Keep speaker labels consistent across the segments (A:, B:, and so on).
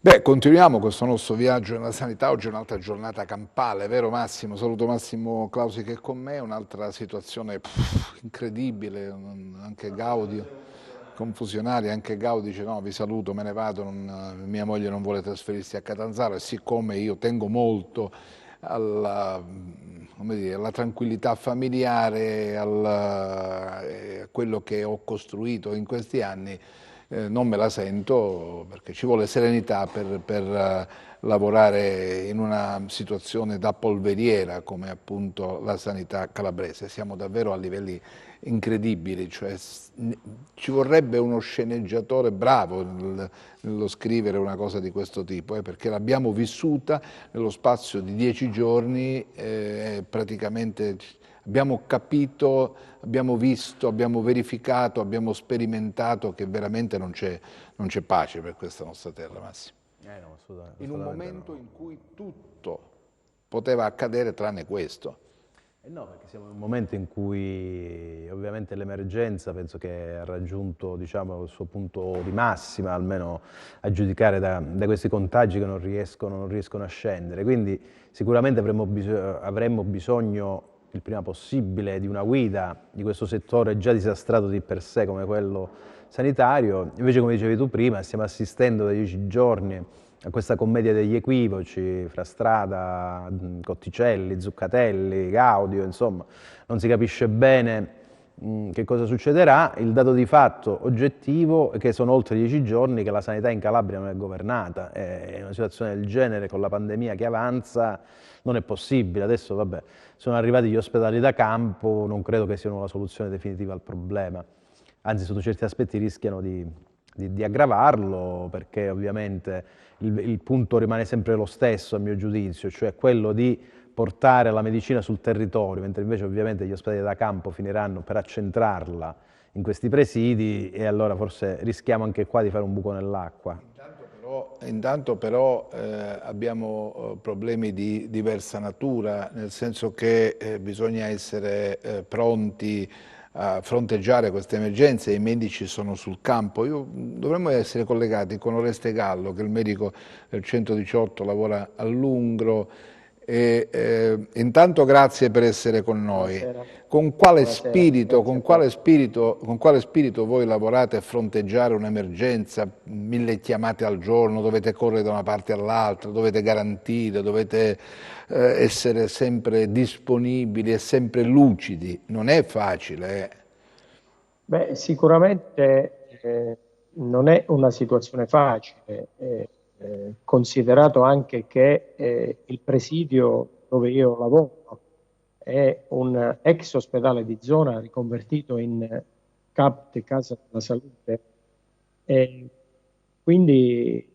A: Beh, continuiamo questo nostro viaggio nella sanità. Oggi è un'altra giornata campale, vero Massimo? Saluto Massimo Clausi che è con me, un'altra situazione incredibile, anche Gaudio, confusionaria, anche Gaudio dice no, vi saluto, me ne vado, mia moglie non vuole trasferirsi a Catanzaro e siccome io tengo molto alla, come dire, alla tranquillità familiare, a quello che ho costruito in questi anni, non me la sento perché ci vuole serenità per lavorare in una situazione da polveriera come appunto la sanità calabrese. Siamo davvero a livelli incredibili, cioè ci vorrebbe uno sceneggiatore bravo nello scrivere una cosa di questo tipo, perché l'abbiamo vissuta nello spazio di 10 giorni, praticamente abbiamo capito, abbiamo visto, abbiamo verificato, abbiamo sperimentato che veramente non c'è pace per questa nostra terra, Massimo.
B: No,
A: In un
B: assolutamente
A: momento
B: no.
A: in cui tutto poteva accadere tranne questo.
B: No, perché siamo in un momento in cui ovviamente l'emergenza penso che ha raggiunto, diciamo, il suo punto di massima, almeno a giudicare da questi contagi che non riescono a scendere. Quindi sicuramente avremmo bisogno il prima possibile di una guida di questo settore già disastrato di per sé come quello sanitario. Invece, come dicevi tu prima, stiamo assistendo da 10 giorni a questa commedia degli equivoci fra Strada, Cotticelli, Zuccatelli, Gaudio, insomma, non si capisce bene che cosa succederà. Il dato di fatto oggettivo è che sono oltre 10 giorni che la sanità in Calabria non è governata, e in una situazione del genere con la pandemia che avanza non è possibile. Adesso, vabbè, sono arrivati gli ospedali da campo, non credo che siano la soluzione definitiva al problema, anzi sotto certi aspetti rischiano di aggravarlo, perché ovviamente il punto rimane sempre lo stesso a mio giudizio, cioè quello di portare la medicina sul territorio, mentre invece ovviamente gli ospedali da campo finiranno per accentrarla in questi presidi, e allora forse rischiamo anche qua di fare un buco nell'acqua.
A: Intanto però abbiamo problemi di diversa natura, nel senso che bisogna essere pronti a fronteggiare queste emergenze, i medici sono sul campo. Dovremmo essere collegati con Oreste Gallo, che è il medico del 118, lavora a Lungro. Intanto grazie per essere con noi.
C: Buonasera.
A: Con quale
C: Buonasera,
A: spirito,
C: grazie a te.
A: con quale spirito voi lavorate a fronteggiare un'emergenza? 1000 chiamate al giorno, dovete correre da una parte all'altra, dovete garantire, dovete essere sempre disponibili e sempre lucidi. Non è facile, eh.
C: Beh, sicuramente non è una situazione facile, considerato anche che il presidio dove io lavoro è un ex ospedale di zona riconvertito in CAPT, Casa della Salute, e quindi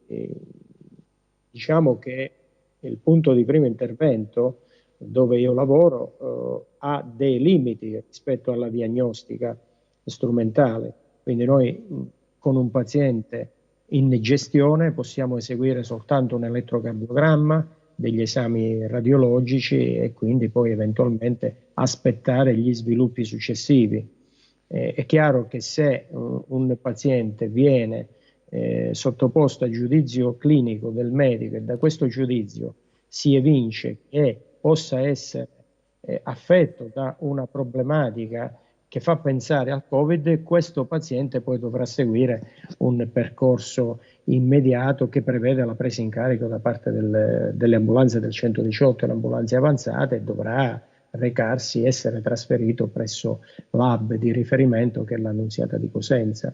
C: diciamo che il punto di primo intervento dove io lavoro ha dei limiti rispetto alla diagnostica strumentale. Quindi noi con un paziente in gestione possiamo eseguire soltanto un elettrocardiogramma, degli esami radiologici e quindi poi eventualmente aspettare gli sviluppi successivi. È chiaro che se un paziente viene sottoposto a giudizio clinico del medico e da questo giudizio si evince che possa essere affetto da una problematica che fa pensare al Covid, questo paziente poi dovrà seguire un percorso immediato che prevede la presa in carico da parte delle ambulanze del 118 e le ambulanze avanzate, e dovrà recarsi, essere trasferito presso l'hub di riferimento che è l'Annunziata di Cosenza.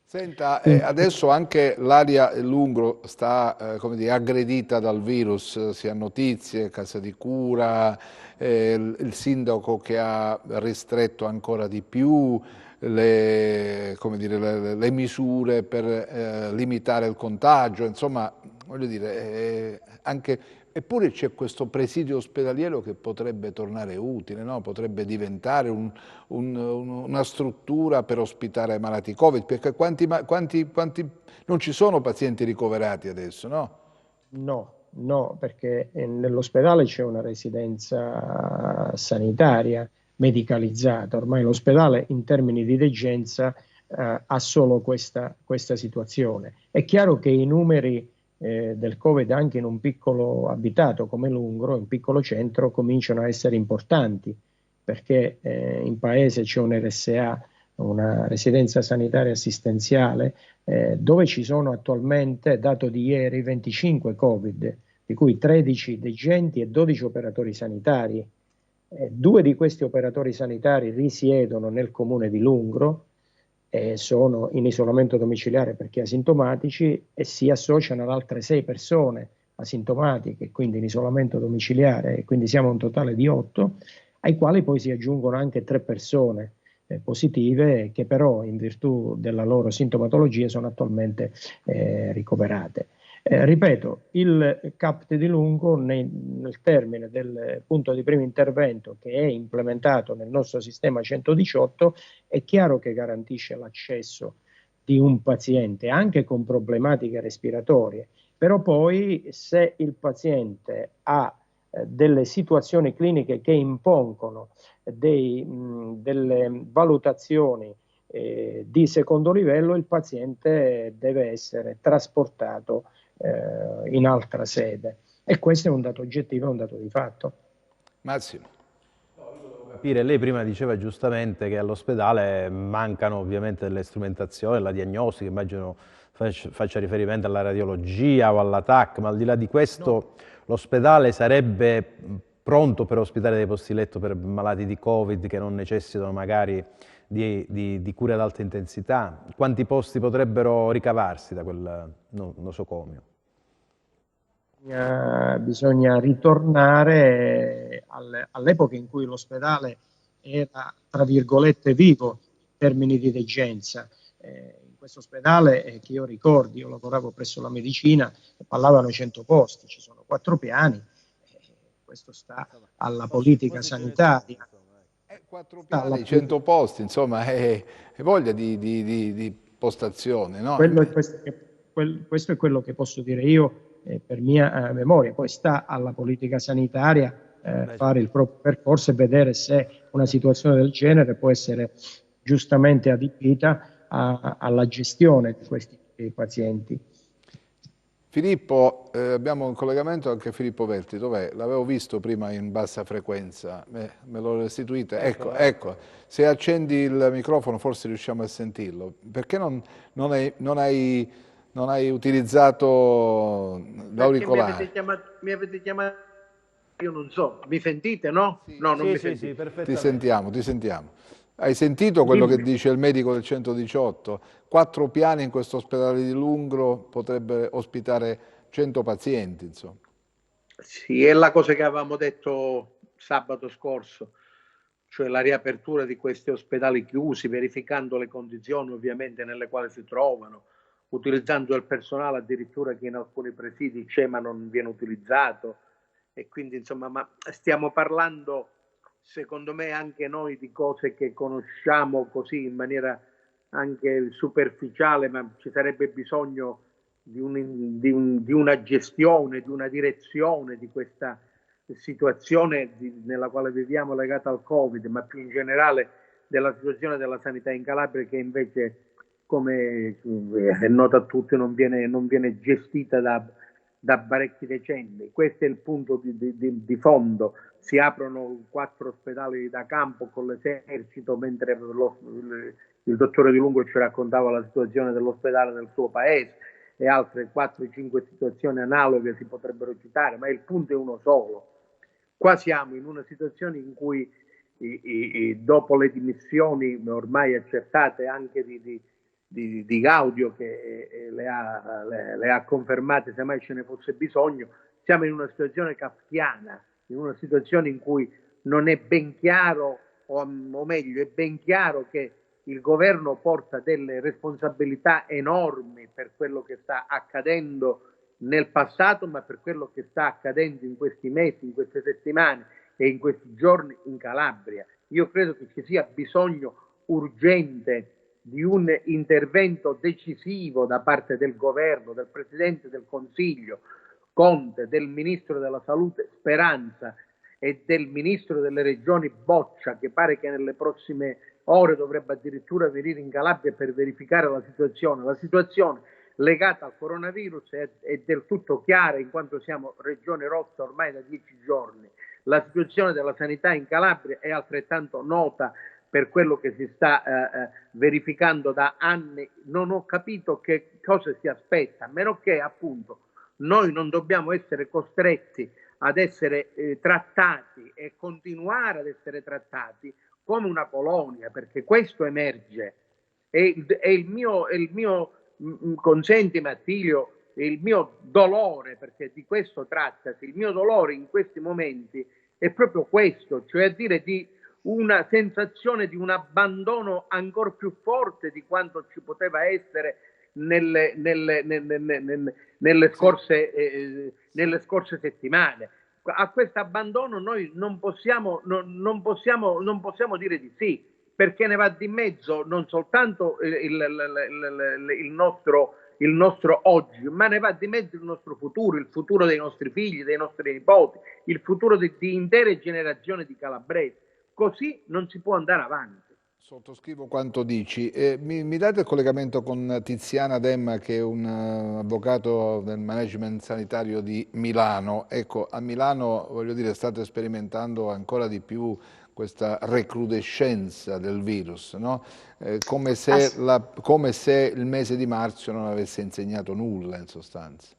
A: Senta,
C: Quindi,
A: adesso anche l'area Lungro sta, come dire, aggredita dal virus, si ha notizie, casa di cura, il sindaco che ha ristretto ancora di più come dire, le misure per limitare il contagio, insomma, voglio dire, eppure c'è questo presidio ospedaliero che potrebbe tornare utile, no? Potrebbe diventare una struttura per ospitare malati Covid, perché non ci sono pazienti ricoverati adesso, no?
C: no, perché nell'ospedale c'è una residenza sanitaria medicalizzata. Ormai l'ospedale in termini di degenza ha solo questa situazione. È chiaro che i numeri del Covid anche in un piccolo abitato come Lungro, un piccolo centro, cominciano a essere importanti, perché in paese c'è un RSA, una residenza sanitaria assistenziale, dove ci sono attualmente, dato di ieri, 25 Covid, di cui 13 degenti e 12 operatori sanitari. Due di questi operatori sanitari risiedono nel comune di Lungro, sono in isolamento domiciliare perché asintomatici e si associano ad altre 6 persone asintomatiche, quindi in isolamento domiciliare, e quindi siamo un totale di 8, ai quali poi si aggiungono anche 3 persone positive che però in virtù della loro sintomatologia sono attualmente ricoverate. Ripeto, il CAPT di Lungo nel termine del punto di primo intervento che è implementato nel nostro sistema 118 è chiaro che garantisce l'accesso di un paziente anche con problematiche respiratorie, però poi se il paziente ha delle situazioni cliniche che impongono delle valutazioni di secondo livello, il paziente deve essere trasportato in altra sede. E questo è un dato oggettivo, è un dato di fatto.
A: Massimo.
B: Capire, lei prima diceva giustamente che all'ospedale mancano ovviamente delle strumentazioni, la diagnostica, immagino faccia riferimento alla radiologia o alla TAC, ma al di là di questo l'ospedale sarebbe pronto per ospitare dei posti letto per malati di Covid che non necessitano magari di cure ad alta intensità? Quanti posti potrebbero ricavarsi da quel nosocomio?
C: Bisogna ritornare all'epoca in cui l'ospedale era, tra virgolette, vivo in termini di degenza. In questo ospedale, che io ricordi, io lavoravo presso la medicina, parlavano 100 posti, ci sono 4 piani, questo sta alla politica sanitaria.
A: 4 piani, 100 posti, insomma, è voglia di postazione, no?
C: Questo è quello che posso dire io per mia memoria. Poi sta alla politica sanitaria fare il proprio percorso e vedere se una situazione del genere può essere giustamente adibita alla gestione di questi pazienti.
A: Filippo, abbiamo un collegamento anche Filippo Velti, dov'è? L'avevo visto prima in bassa frequenza, me lo restituite? Ecco, se accendi il microfono forse riusciamo a sentirlo. Perché non hai utilizzato l'auricolare?
D: Mi avete chiamato, io non so, mi sentite, no?
A: Sì,
D: No, non mi
B: sì,
D: sentite.
B: perfettamente.
A: Ti sentiamo. Hai sentito quello che dice il medico del 118? 4 piani in questo ospedale di Lungro potrebbe ospitare 100 pazienti, insomma.
D: Sì, è la cosa che avevamo detto sabato scorso, cioè la riapertura di questi ospedali chiusi, verificando le condizioni ovviamente nelle quali si trovano, utilizzando il personale addirittura che in alcuni presidi c'è ma non viene utilizzato, e quindi insomma, ma stiamo parlando secondo me anche noi di cose che conosciamo così in maniera anche superficiale, ma ci sarebbe bisogno di una gestione, di una direzione di questa situazione nella quale viviamo legata al Covid, ma più in generale della situazione della sanità in Calabria, che invece, come è noto a tutti, non viene gestita da parecchi decenni. Questo è il punto di fondo. Si aprono 4 ospedali da campo con l'esercito, mentre il dottore Di Lungo ci raccontava la situazione dell'ospedale nel suo paese, e altre 4-5 situazioni analoghe si potrebbero citare, ma il punto è uno solo. Qua siamo in una situazione in cui dopo le dimissioni ormai accertate anche di Gaudio, che le ha confermate se mai ce ne fosse bisogno, siamo in una situazione kafkiana, in una situazione in cui non è ben chiaro, o meglio è ben chiaro che il governo porta delle responsabilità enormi per quello che sta accadendo nel passato, ma per quello che sta accadendo in questi mesi, in queste settimane e in questi giorni in Calabria. Io credo che ci sia bisogno urgente di un intervento decisivo da parte del governo, del Presidente del Consiglio Conte, del Ministro della Salute Speranza e del Ministro delle Regioni Boccia, che pare che nelle prossime ore dovrebbe addirittura venire in Calabria per verificare la situazione. La situazione legata al coronavirus è del tutto chiara, in quanto siamo regione rossa ormai da 10 giorni. La situazione della sanità in Calabria è altrettanto nota per quello che si sta verificando da anni. Non ho capito che cosa si aspetta, a meno che appunto noi non dobbiamo essere costretti ad essere trattati e continuare ad essere trattati come una colonia, perché questo emerge. E il mio consentimi Attilio, il mio dolore, perché di questo trattasi, il mio dolore in questi momenti è proprio questo, cioè a dire di una sensazione di un abbandono ancora più forte di quanto ci poteva essere nelle scorse settimane. A questo abbandono noi non possiamo dire di sì, perché ne va di mezzo non soltanto il nostro oggi, ma ne va di mezzo il nostro futuro, il futuro dei nostri figli, dei nostri nipoti, il futuro di intere generazioni di calabresi. Così non si può andare avanti.
A: Sottoscrivo quanto dici. Mi date il collegamento con Tiziana Demma, che è un avvocato del management sanitario di Milano. Ecco, a Milano, voglio dire, state sperimentando ancora di più questa recrudescenza del virus, no? Come se il mese di marzo non avesse insegnato nulla, in sostanza.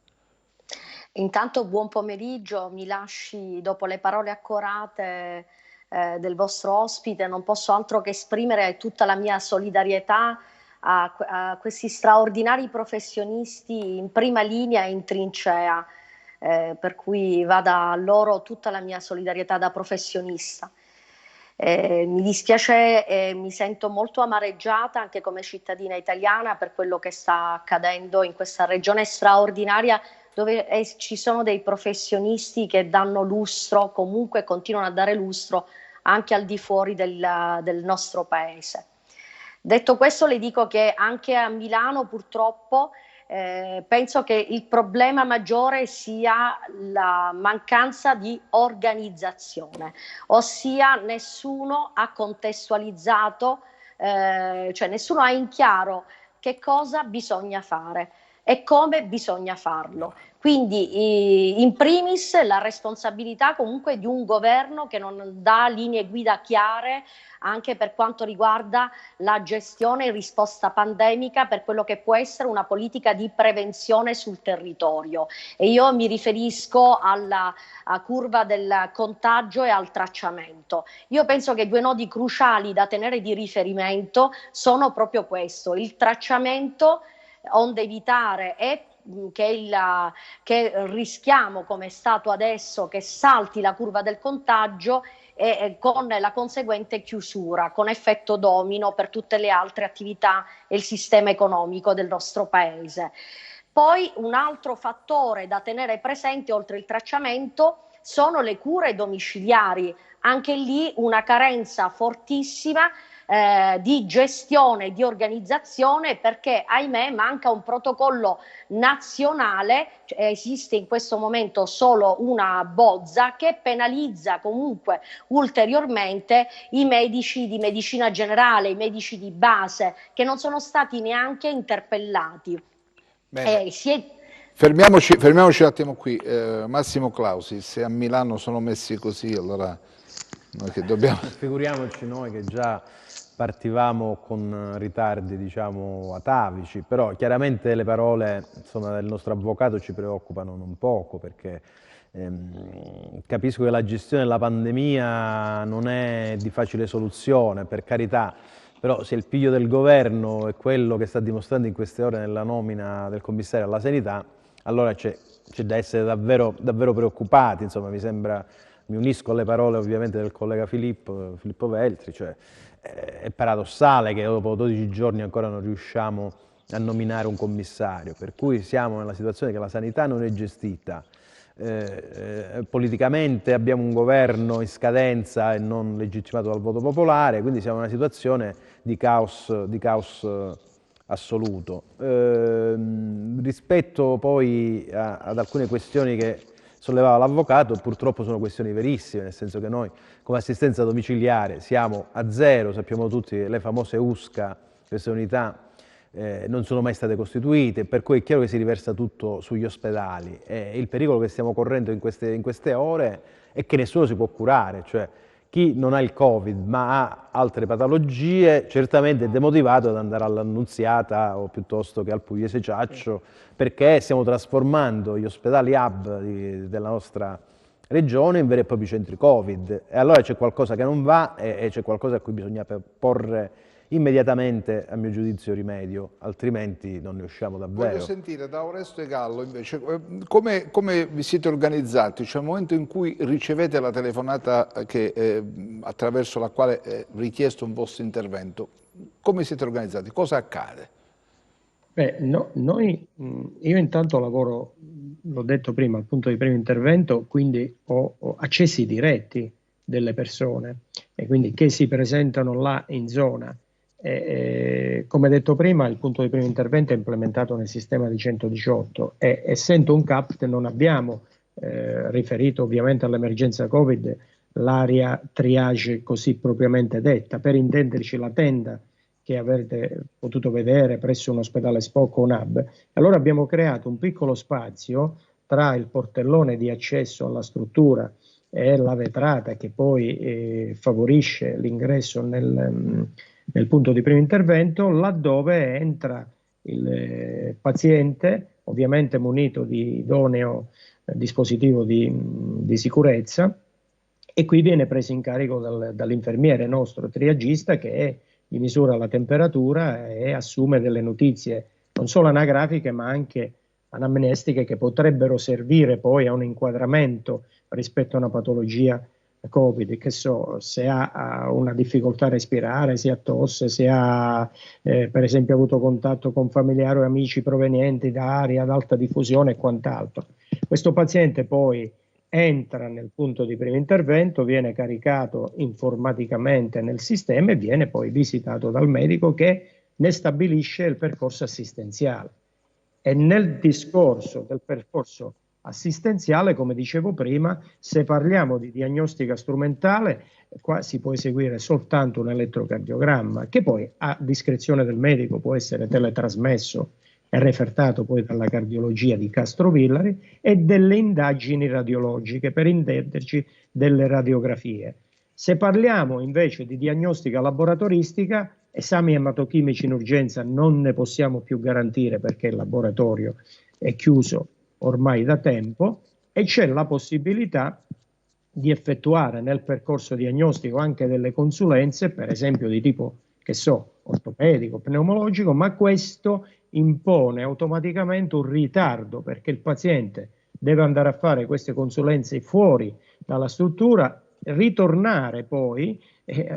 E: Intanto buon pomeriggio, mi lasci dopo le parole accorate del vostro ospite, non posso altro che esprimere tutta la mia solidarietà a questi straordinari professionisti in prima linea e in trincea, per cui vada a loro tutta la mia solidarietà da professionista. Mi dispiace e mi sento molto amareggiata anche come cittadina italiana per quello che sta accadendo in questa regione straordinaria, dove ci sono dei professionisti che danno lustro, comunque continuano a dare lustro anche al di fuori del nostro paese. Detto questo, le dico che anche a Milano purtroppo penso che il problema maggiore sia la mancanza di organizzazione, ossia nessuno ha contestualizzato, cioè nessuno ha in chiaro che cosa bisogna fare e come bisogna farlo. Quindi in primis la responsabilità comunque di un governo che non dà linee guida chiare anche per quanto riguarda la gestione in risposta pandemica per quello che può essere una politica di prevenzione sul territorio. E io mi riferisco alla curva del contagio e al tracciamento. Io penso che due nodi cruciali da tenere di riferimento sono proprio questo: il tracciamento, onde evitare che rischiamo, come è stato adesso, che salti la curva del contagio e con la conseguente chiusura, con effetto domino per tutte le altre attività e il sistema economico del nostro paese. Poi un altro fattore da tenere presente, oltre il tracciamento, sono le cure domiciliari. Anche lì una carenza fortissima di gestione, di organizzazione, perché ahimè manca un protocollo nazionale. Esiste in questo momento solo una bozza che penalizza comunque ulteriormente i medici di medicina generale, i medici di base, che non sono stati neanche interpellati.
A: Fermiamoci un attimo qui. Massimo Clausi, se a Milano sono messi così, allora noi che dobbiamo...
B: Figuriamoci noi che già partivamo con ritardi, diciamo, atavici, però chiaramente le parole, insomma, del nostro avvocato ci preoccupano non poco, perché capisco che la gestione della pandemia non è di facile soluzione, per carità, però se il piglio del governo è quello che sta dimostrando in queste ore nella nomina del commissario alla sanità, allora c'è da essere davvero preoccupati. Insomma, mi unisco alle parole ovviamente del collega Filippo Veltri, cioè è paradossale che dopo 12 giorni ancora non riusciamo a nominare un commissario, per cui siamo nella situazione che la sanità non è gestita. Politicamente abbiamo un governo in scadenza e non legittimato dal voto popolare, quindi siamo in una situazione di caos assoluto. Rispetto poi ad alcune questioni che sollevava l'avvocato, purtroppo sono questioni verissime, nel senso che noi come assistenza domiciliare siamo a zero, sappiamo tutti le famose USCA, queste unità non sono mai state costituite, per cui è chiaro che si riversa tutto sugli ospedali. Il pericolo che stiamo correndo in queste ore è che nessuno si può curare, cioè chi non ha il Covid ma ha altre patologie certamente è demotivato ad andare all'Annunziata o piuttosto che al Pugliese Ciaccio, perché stiamo trasformando gli ospedali hub della nostra regione in veri e propri centri Covid. E allora c'è qualcosa che non va e c'è qualcosa a cui bisogna porre immediatamente, a mio giudizio, rimedio, altrimenti non ne usciamo davvero.
A: Voglio sentire da Oresto e Gallo invece come vi siete organizzati, cioè al momento in cui ricevete la telefonata attraverso la quale è richiesto un vostro intervento, come siete organizzati? Cosa accade?
C: Beh, io intanto lavoro, l'ho detto prima, al punto di primo intervento, quindi ho accessi diretti delle persone e quindi che si presentano là in zona. Come detto prima, il punto di primo intervento è implementato nel sistema di 118 e essendo un CAPT non abbiamo riferito ovviamente all'emergenza Covid l'area triage così propriamente detta. Per intenderci, la tenda che avrete potuto vedere presso un ospedale SPOC o un hub. Allora abbiamo creato un piccolo spazio tra il portellone di accesso alla struttura e la vetrata che poi favorisce l'ingresso nel punto di primo intervento, laddove entra il paziente, ovviamente munito di idoneo dispositivo di sicurezza, e qui viene preso in carico dall'infermiere nostro triagista che gli misura la temperatura e assume delle notizie non solo anagrafiche ma anche anamnestiche che potrebbero servire poi a un inquadramento rispetto a una patologia Covid, che so, se ha una difficoltà a respirare, se ha tosse, se ha per esempio avuto contatto con familiari o amici provenienti da aree ad alta diffusione e quant'altro. Questo paziente poi entra nel punto di primo intervento, viene caricato informaticamente nel sistema e viene poi visitato dal medico che ne stabilisce il percorso assistenziale. E nel discorso del percorso assistenziale, come dicevo prima, se parliamo di diagnostica strumentale, qua si può eseguire soltanto un elettrocardiogramma, che poi a discrezione del medico può essere teletrasmesso e refertato poi dalla cardiologia di Castrovillari, e delle indagini radiologiche, per intenderci delle radiografie. Se parliamo invece di diagnostica laboratoristica, esami ematochimici in urgenza non ne possiamo più garantire perché il laboratorio è chiuso ormai da tempo, e c'è la possibilità di effettuare nel percorso diagnostico anche delle consulenze, per esempio di tipo, che so, ortopedico, pneumologico, ma questo impone automaticamente un ritardo perché il paziente deve andare a fare queste consulenze fuori dalla struttura, ritornare poi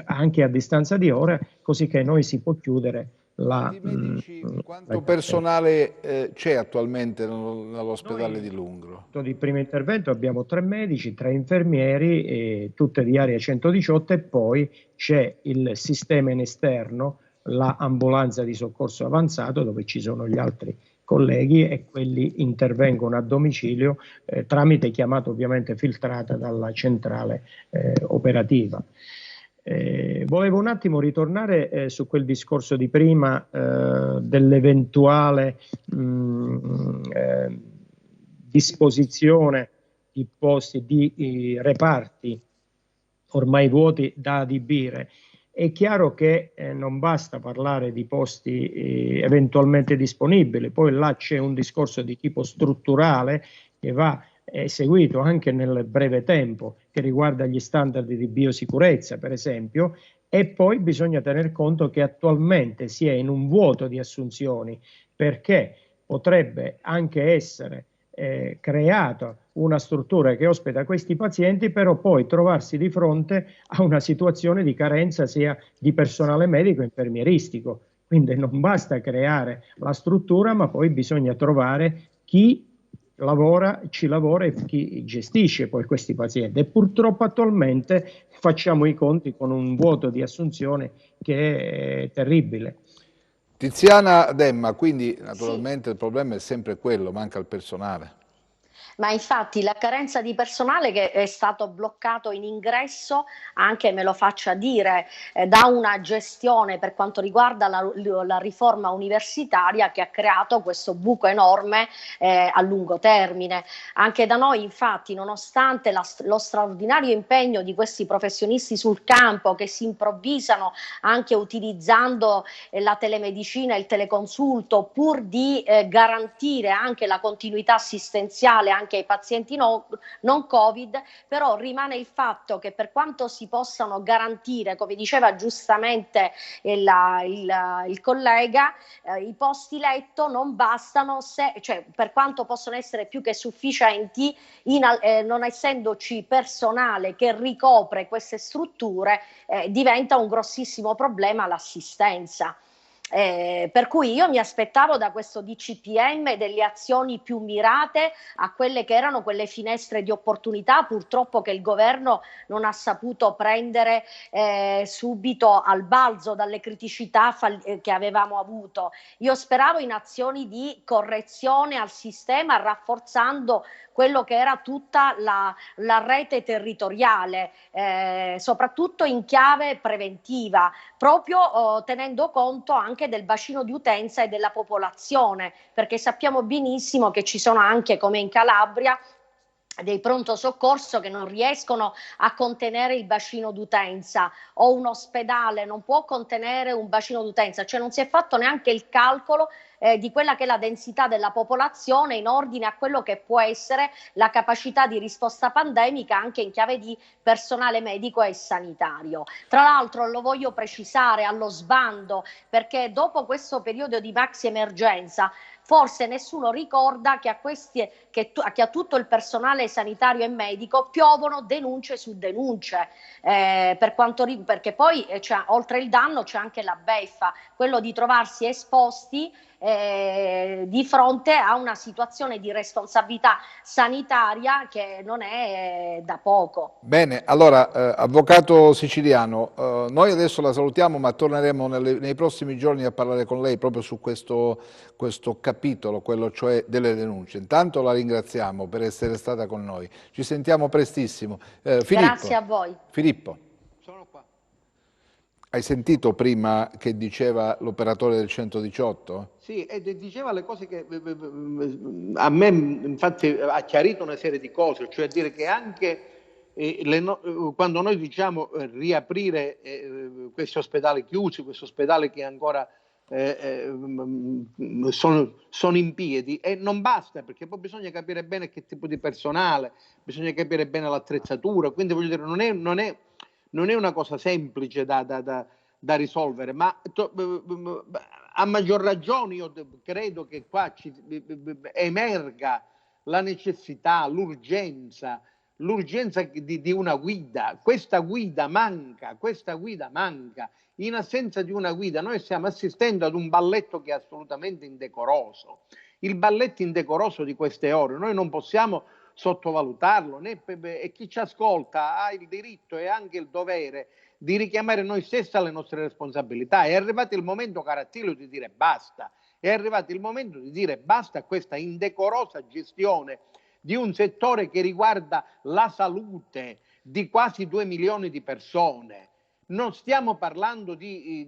C: anche a distanza di ore, così che noi si può chiudere
A: di medici, quanto personale c'è attualmente nell'ospedale di Lungro?
C: Di primo intervento abbiamo 3 medici, 3 infermieri, tutte di area 118, e poi c'è il sistema in esterno, l'ambulanza di soccorso avanzato, dove ci sono gli altri colleghi e quelli intervengono a domicilio tramite chiamata ovviamente filtrata dalla centrale operativa. Volevo un attimo ritornare su quel discorso di prima dell'eventuale disposizione di posti, di reparti ormai vuoti da adibire. È chiaro che non basta parlare di posti eventualmente disponibili, poi là c'è un discorso di tipo strutturale che va eseguito anche nel breve tempo, che riguarda gli standard di biosicurezza, per esempio, e poi bisogna tener conto che attualmente si è in un vuoto di assunzioni, perché potrebbe anche essere creata una struttura che ospita questi pazienti, però poi trovarsi di fronte a una situazione di carenza sia di personale medico e infermieristico. Quindi non basta creare la struttura, ma poi bisogna trovare chi ci lavora e chi gestisce poi questi pazienti. E purtroppo attualmente facciamo i conti con un vuoto di assunzione che è terribile.
A: Tiziana Demma, quindi naturalmente il problema è sempre quello, manca il personale.
E: Ma infatti la carenza di personale che è stato bloccato in ingresso, anche me lo faccia dire, da una gestione per quanto riguarda la riforma universitaria che ha creato questo buco enorme a lungo termine. Anche da noi infatti, nonostante lo straordinario impegno di questi professionisti sul campo che si improvvisano anche utilizzando la telemedicina e il teleconsulto pur di garantire anche la continuità assistenziale anche ai pazienti non Covid, però rimane il fatto che per quanto si possano garantire, come diceva giustamente il collega, i posti letto non bastano, cioè, per quanto possono essere più che sufficienti, non essendoci personale che ricopre queste strutture, diventa un grossissimo problema l'assistenza. Per cui io mi aspettavo da questo DCPM delle azioni più mirate a quelle che erano quelle finestre di opportunità, purtroppo che il governo non ha saputo prendere subito al balzo dalle criticità che avevamo avuto. Io speravo in azioni di correzione al sistema, rafforzando quello che era tutta la rete territoriale, soprattutto in chiave preventiva, proprio tenendo conto anche del bacino di utenza e della popolazione, perché sappiamo benissimo che ci sono anche, come in Calabria, dei pronto soccorso che non riescono a contenere il bacino d'utenza, o un ospedale non può contenere un bacino d'utenza, cioè non si è fatto neanche il calcolo di quella che è la densità della popolazione in ordine a quello che può essere la capacità di risposta pandemica anche in chiave di personale medico e sanitario. Tra l'altro lo voglio precisare allo sbando, perché dopo questo periodo di maxi emergenza forse nessuno ricorda che a tutto il personale sanitario e medico piovono denunce su denunce, perché poi oltre il danno c'è anche la beffa, quello di trovarsi esposti di fronte a una situazione di responsabilità sanitaria che non è da poco.
A: Bene, allora, avvocato Siciliano, noi adesso la salutiamo, ma torneremo nei prossimi giorni a parlare con lei proprio su questo capitolo, quello cioè delle denunce. Intanto la ringraziamo per essere stata con noi. Ci sentiamo prestissimo.
E: Grazie a voi.
A: Filippo.
D: Sono qua.
A: Hai sentito prima che diceva l'operatore del 118?
D: Sì, e diceva le cose che a me infatti ha chiarito una serie di cose, cioè dire che anche quando noi diciamo riaprire questi ospedali chiusi, questi ospedali che ancora sono in piedi, e non basta, perché poi bisogna capire bene che tipo di personale, bisogna capire bene l'attrezzatura, quindi voglio dire non è una cosa semplice da risolvere, ma a maggior ragione io credo che qua emerga la necessità, l'urgenza di una guida. Questa guida manca. In assenza di una guida noi stiamo assistendo ad un balletto che è assolutamente indecoroso. Il balletto indecoroso di queste ore noi non possiamo sottovalutarlo, e chi ci ascolta ha il diritto e anche il dovere di richiamare noi stessi alle nostre responsabilità. È arrivato il momento, caro Attilio, di dire basta. È arrivato il momento di dire basta a questa indecorosa gestione di un settore che riguarda la salute di quasi 2 milioni di persone. Non stiamo parlando di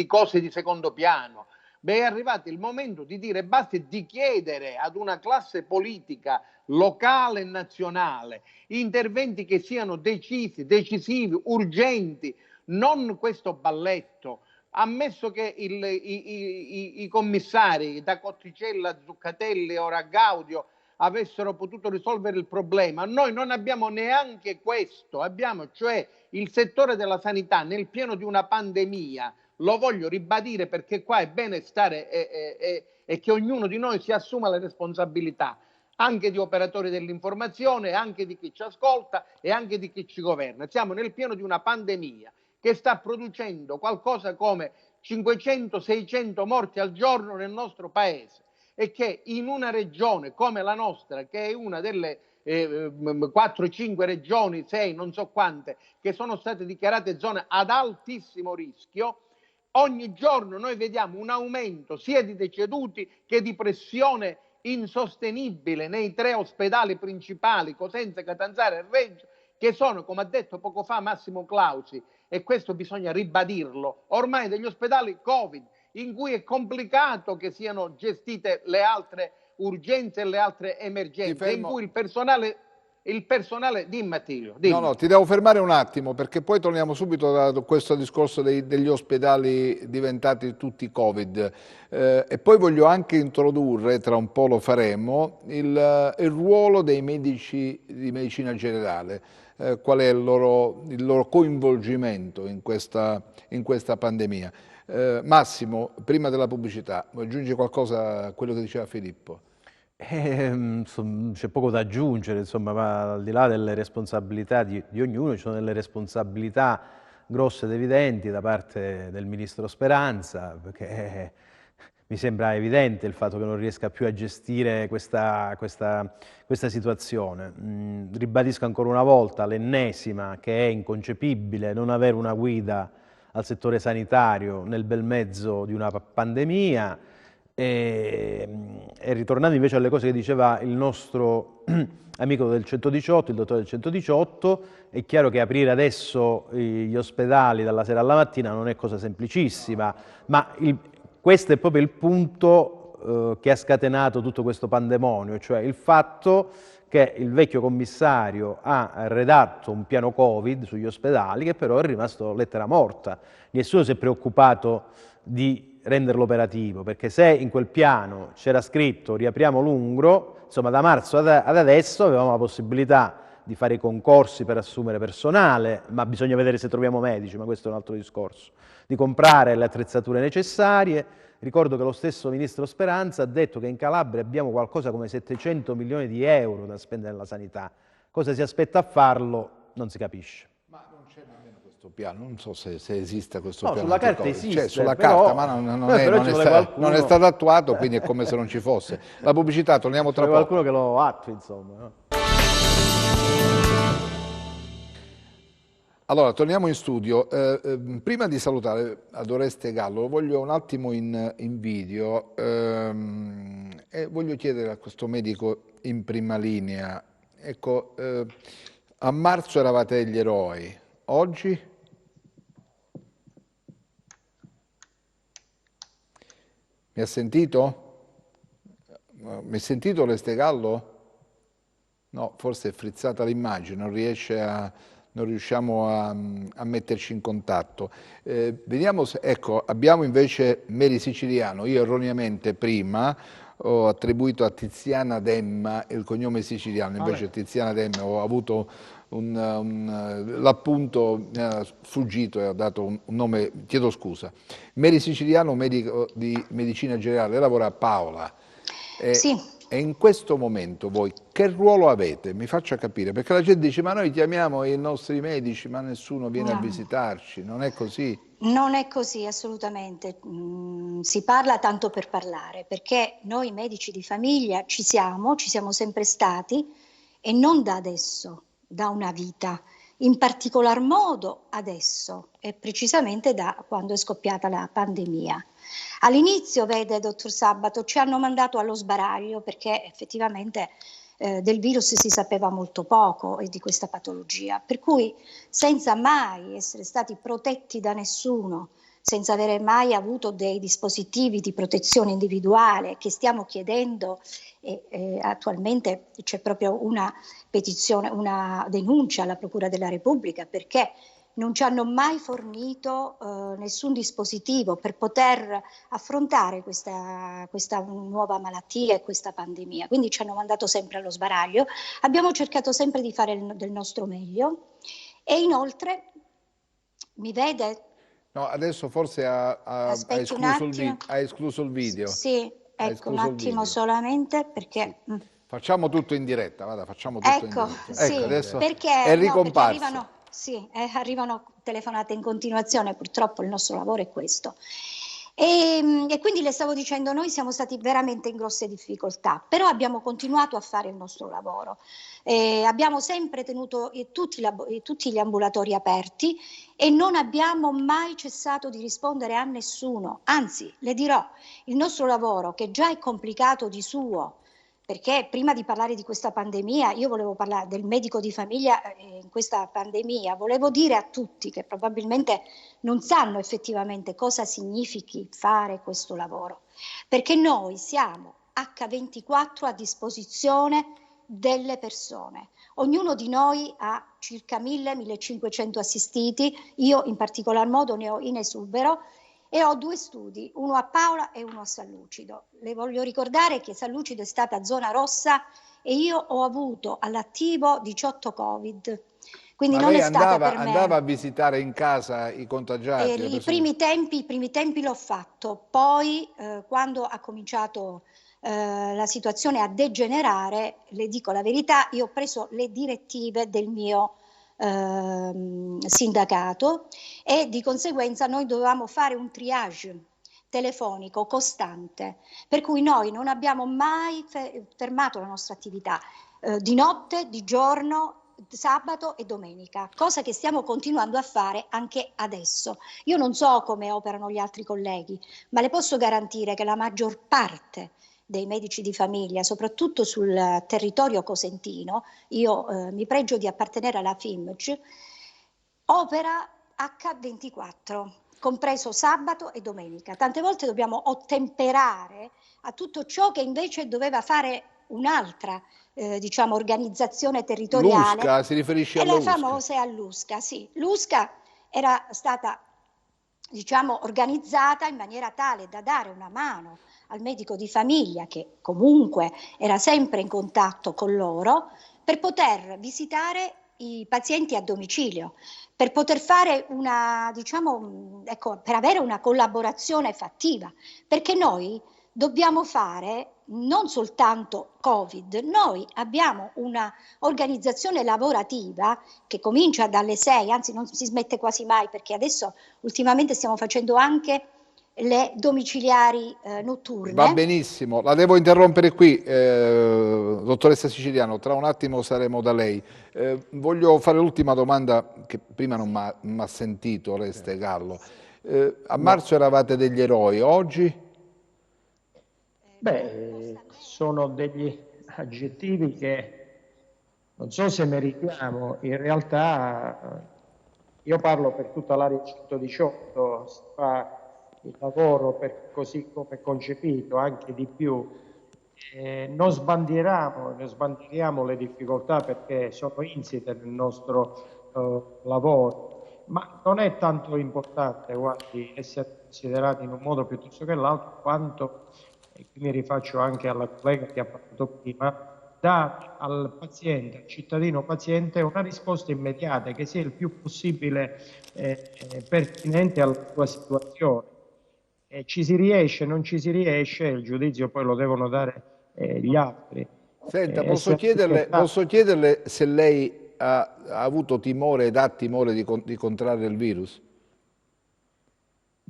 D: cose di secondo piano. Beh, è arrivato il momento di dire basta e di chiedere ad una classe politica locale e nazionale interventi che siano decisivi, urgenti, non questo balletto. Ammesso che i commissari da Cotticella a Zuccatelli, ora a Gaudio, avessero potuto risolvere il problema, noi non abbiamo neanche questo, abbiamo cioè il settore della sanità nel pieno di una pandemia. Lo voglio ribadire perché qua è bene stare e che ognuno di noi si assuma le responsabilità, anche di operatori dell'informazione, anche di chi ci ascolta e anche di chi ci governa. Siamo nel pieno di una pandemia che sta producendo qualcosa come 500-600 morti al giorno nel nostro paese, e che in una regione come la nostra, che è una delle 4-5 regioni, 6, non so quante, che sono state dichiarate zone ad altissimo rischio, ogni giorno noi vediamo un aumento sia di deceduti che di pressione insostenibile nei 3 ospedali principali, Cosenza, Catanzaro e Reggio, che sono, come ha detto poco fa Massimo Clausi, e questo bisogna ribadirlo, ormai degli ospedali Covid, in cui è complicato che siano gestite le altre urgenze e le altre emergenze, in cui il personale, dimmi Attilio, dimmi.
A: No, ti devo fermare un attimo perché poi torniamo subito da questo discorso degli ospedali diventati tutti Covid e poi voglio anche introdurre, tra un po' lo faremo, il ruolo dei medici di medicina generale, qual è il loro coinvolgimento in questa pandemia. Massimo, prima della pubblicità, vuoi aggiungere qualcosa a quello che diceva Filippo?
B: C'è poco da aggiungere, insomma, ma al di là delle responsabilità di ognuno, ci sono delle responsabilità grosse ed evidenti da parte del Ministro Speranza, perché mi sembra evidente il fatto che non riesca più a gestire questa situazione. Ribadisco ancora una volta, l'ennesima, che è inconcepibile non avere una guida al settore sanitario nel bel mezzo di una pandemia. E ritornando invece alle cose che diceva il nostro amico del 118, il dottore del 118, è chiaro che aprire adesso gli ospedali dalla sera alla mattina non è cosa semplicissima, ma questo è proprio il punto che ha scatenato tutto questo pandemonio, cioè il fatto che il vecchio commissario ha redatto un piano Covid sugli ospedali che però è rimasto lettera morta. Nessuno si è preoccupato di renderlo operativo, perché se in quel piano c'era scritto riapriamo l'Ungro, insomma da marzo ad adesso avevamo la possibilità di fare i concorsi per assumere personale, ma bisogna vedere se troviamo medici, ma questo è un altro discorso, di comprare le attrezzature necessarie. Ricordo che lo stesso Ministro Speranza ha detto che in Calabria abbiamo qualcosa come 700 milioni di euro da spendere nella sanità. Cosa si aspetta a farlo non si capisce.
A: Piano, non so se esiste questo
B: no,
A: piano.
B: Sulla carta esiste,
A: cioè, sulla
B: però,
A: carta, ma non è stato attuato, quindi è come se non ci fosse. La pubblicità, torniamo tra poco.
B: Qualcuno che lo attui, insomma.
A: Allora, torniamo in studio. Prima di salutare ad Oreste Gallo, lo voglio un attimo in video e voglio chiedere a questo medico in prima linea, ecco, a marzo eravate gli eroi, oggi? Mi ha sentito? Mi ha sentito Oreste Gallo? No, forse è frizzata l'immagine, non riusciamo a metterci in contatto. Vediamo se, ecco, abbiamo invece Mary Siciliano. Io erroneamente prima ho attribuito a Tiziana Demma il cognome siciliano, invece Tiziana Demma ho avuto l'appunto sfuggito e ho dato un nome, chiedo scusa. Mary Siciliano, medico di medicina generale, lavora a Paola.
F: Sì.
A: E in questo momento voi che ruolo avete? Mi faccia capire, perché la gente dice ma noi chiamiamo i nostri medici ma nessuno viene a visitarci, non è così?
F: Non è così assolutamente, si parla tanto per parlare, perché noi medici di famiglia ci siamo sempre stati e non da adesso, da una vita, in particolar modo adesso e precisamente da quando è scoppiata la pandemia. All'inizio, vede, dottor Sabato, ci hanno mandato allo sbaraglio perché effettivamente del virus si sapeva molto poco e di questa patologia, per cui senza mai essere stati protetti da nessuno, senza avere mai avuto dei dispositivi di protezione individuale che stiamo chiedendo e attualmente c'è proprio una petizione, una denuncia alla Procura della Repubblica perché non ci hanno mai fornito nessun dispositivo per poter affrontare questa nuova malattia e questa pandemia. Quindi ci hanno mandato sempre allo sbaraglio. Abbiamo cercato sempre di fare del nostro meglio e inoltre, mi vede?
A: No, adesso forse ha escluso il video.
F: Sì, ecco, un attimo solamente perché...
A: Sì. Facciamo tutto in diretta, vada, facciamo tutto in diretta.
F: Sì,
A: ecco, adesso
F: perché,
A: è ricomparso.
F: No, arrivano telefonate in continuazione, purtroppo il nostro lavoro è questo. E quindi le stavo dicendo, noi siamo stati veramente in grosse difficoltà, però abbiamo continuato a fare il nostro lavoro. Abbiamo sempre tenuto tutti gli ambulatori aperti e non abbiamo mai cessato di rispondere a nessuno. Anzi, le dirò, il nostro lavoro, che già è complicato di suo, perché prima di parlare di questa pandemia, io volevo parlare del medico di famiglia in questa pandemia, volevo dire a tutti che probabilmente non sanno effettivamente cosa significhi fare questo lavoro, perché noi siamo H24 a disposizione delle persone. Ognuno di noi ha circa 1000-1500 assistiti, io in particolar modo ne ho in esubero, e ho 2 studi, uno a Paola e uno a San Lucido. Le voglio ricordare che San Lucido è stata zona rossa e io ho avuto all'attivo 18 Covid. Quindi
A: Ma
F: non
A: lei
F: è stata per me.
A: andava a visitare in casa i contagiati?
F: I primi tempi l'ho fatto, poi quando ha cominciato la situazione a degenerare, le dico la verità, io ho preso le direttive del mio sindacato e di conseguenza noi dovevamo fare un triage telefonico costante, per cui noi non abbiamo mai fermato la nostra attività di notte, di giorno, sabato e domenica, cosa che stiamo continuando a fare anche adesso. Io non so come operano gli altri colleghi, ma le posso garantire che la maggior parte dei medici di famiglia, soprattutto sul territorio cosentino, io mi pregio di appartenere alla FIMG, opera H24, compreso sabato e domenica. Tante volte dobbiamo ottemperare a tutto ciò che invece doveva fare un'altra organizzazione territoriale.
A: L'USCA, si riferisce
F: e le
A: all'USCA?
F: famose all'USCA, sì. L'USCA era stata organizzata in maniera tale da dare una mano al medico di famiglia, che comunque era sempre in contatto con loro, per poter visitare i pazienti a domicilio, per poter fare per avere una collaborazione fattiva, perché noi dobbiamo fare non soltanto Covid, noi abbiamo una organizzazione lavorativa che comincia dalle 6, anzi non si smette quasi mai, perché adesso ultimamente stiamo facendo anche le domiciliari notturne.
A: Va benissimo, la devo interrompere qui, dottoressa Siciliano, tra un attimo saremo da lei. Voglio fare l'ultima domanda che prima non mi ha sentito, Oreste Gallo. A marzo eravate degli eroi, oggi?
C: Beh, sono degli aggettivi che non so se meritiamo. In realtà io parlo per tutta l'area 118, si fa il lavoro così come concepito, anche di più. Non sbandieriamo le difficoltà perché sono insite nel nostro lavoro, ma non è tanto importante, guardi, essere considerati in un modo piuttosto che l'altro, quanto, e qui mi rifaccio anche alla collega che ha parlato prima, dare al paziente, al cittadino paziente, una risposta immediata che sia il più possibile pertinente alla sua situazione. Ci si riesce, non ci si riesce, il giudizio poi lo devono dare gli altri.
A: Senta, posso chiederle se lei ha avuto timore ed ha timore di contrarre il virus?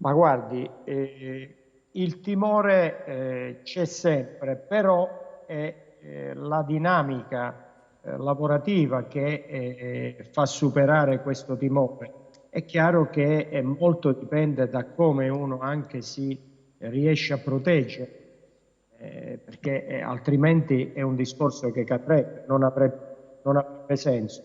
C: Ma guardi, il timore c'è sempre, però è la dinamica lavorativa che fa superare questo timore. È chiaro che molto dipende da come uno anche si riesce a proteggere, perché altrimenti è un discorso che cadrebbe, non avrebbe senso.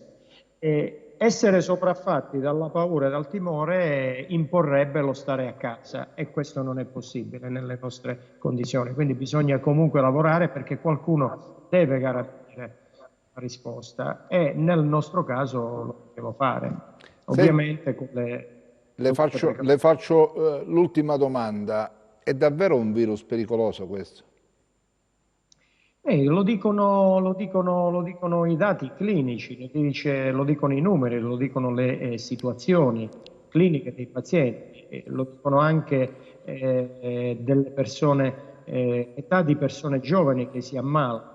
C: Essere sopraffatti dalla paura e dal timore imporrebbe lo stare a casa e questo non è possibile nelle nostre condizioni, quindi bisogna comunque lavorare perché qualcuno deve garantire la risposta e nel nostro caso lo dobbiamo fare, ovviamente con
A: le faccio l'ultima domanda, è davvero un virus pericoloso questo?
C: Lo dicono i dati clinici, lo dicono i numeri, lo dicono le situazioni cliniche dei pazienti, lo dicono anche delle persone, età di persone giovani che si ammalano.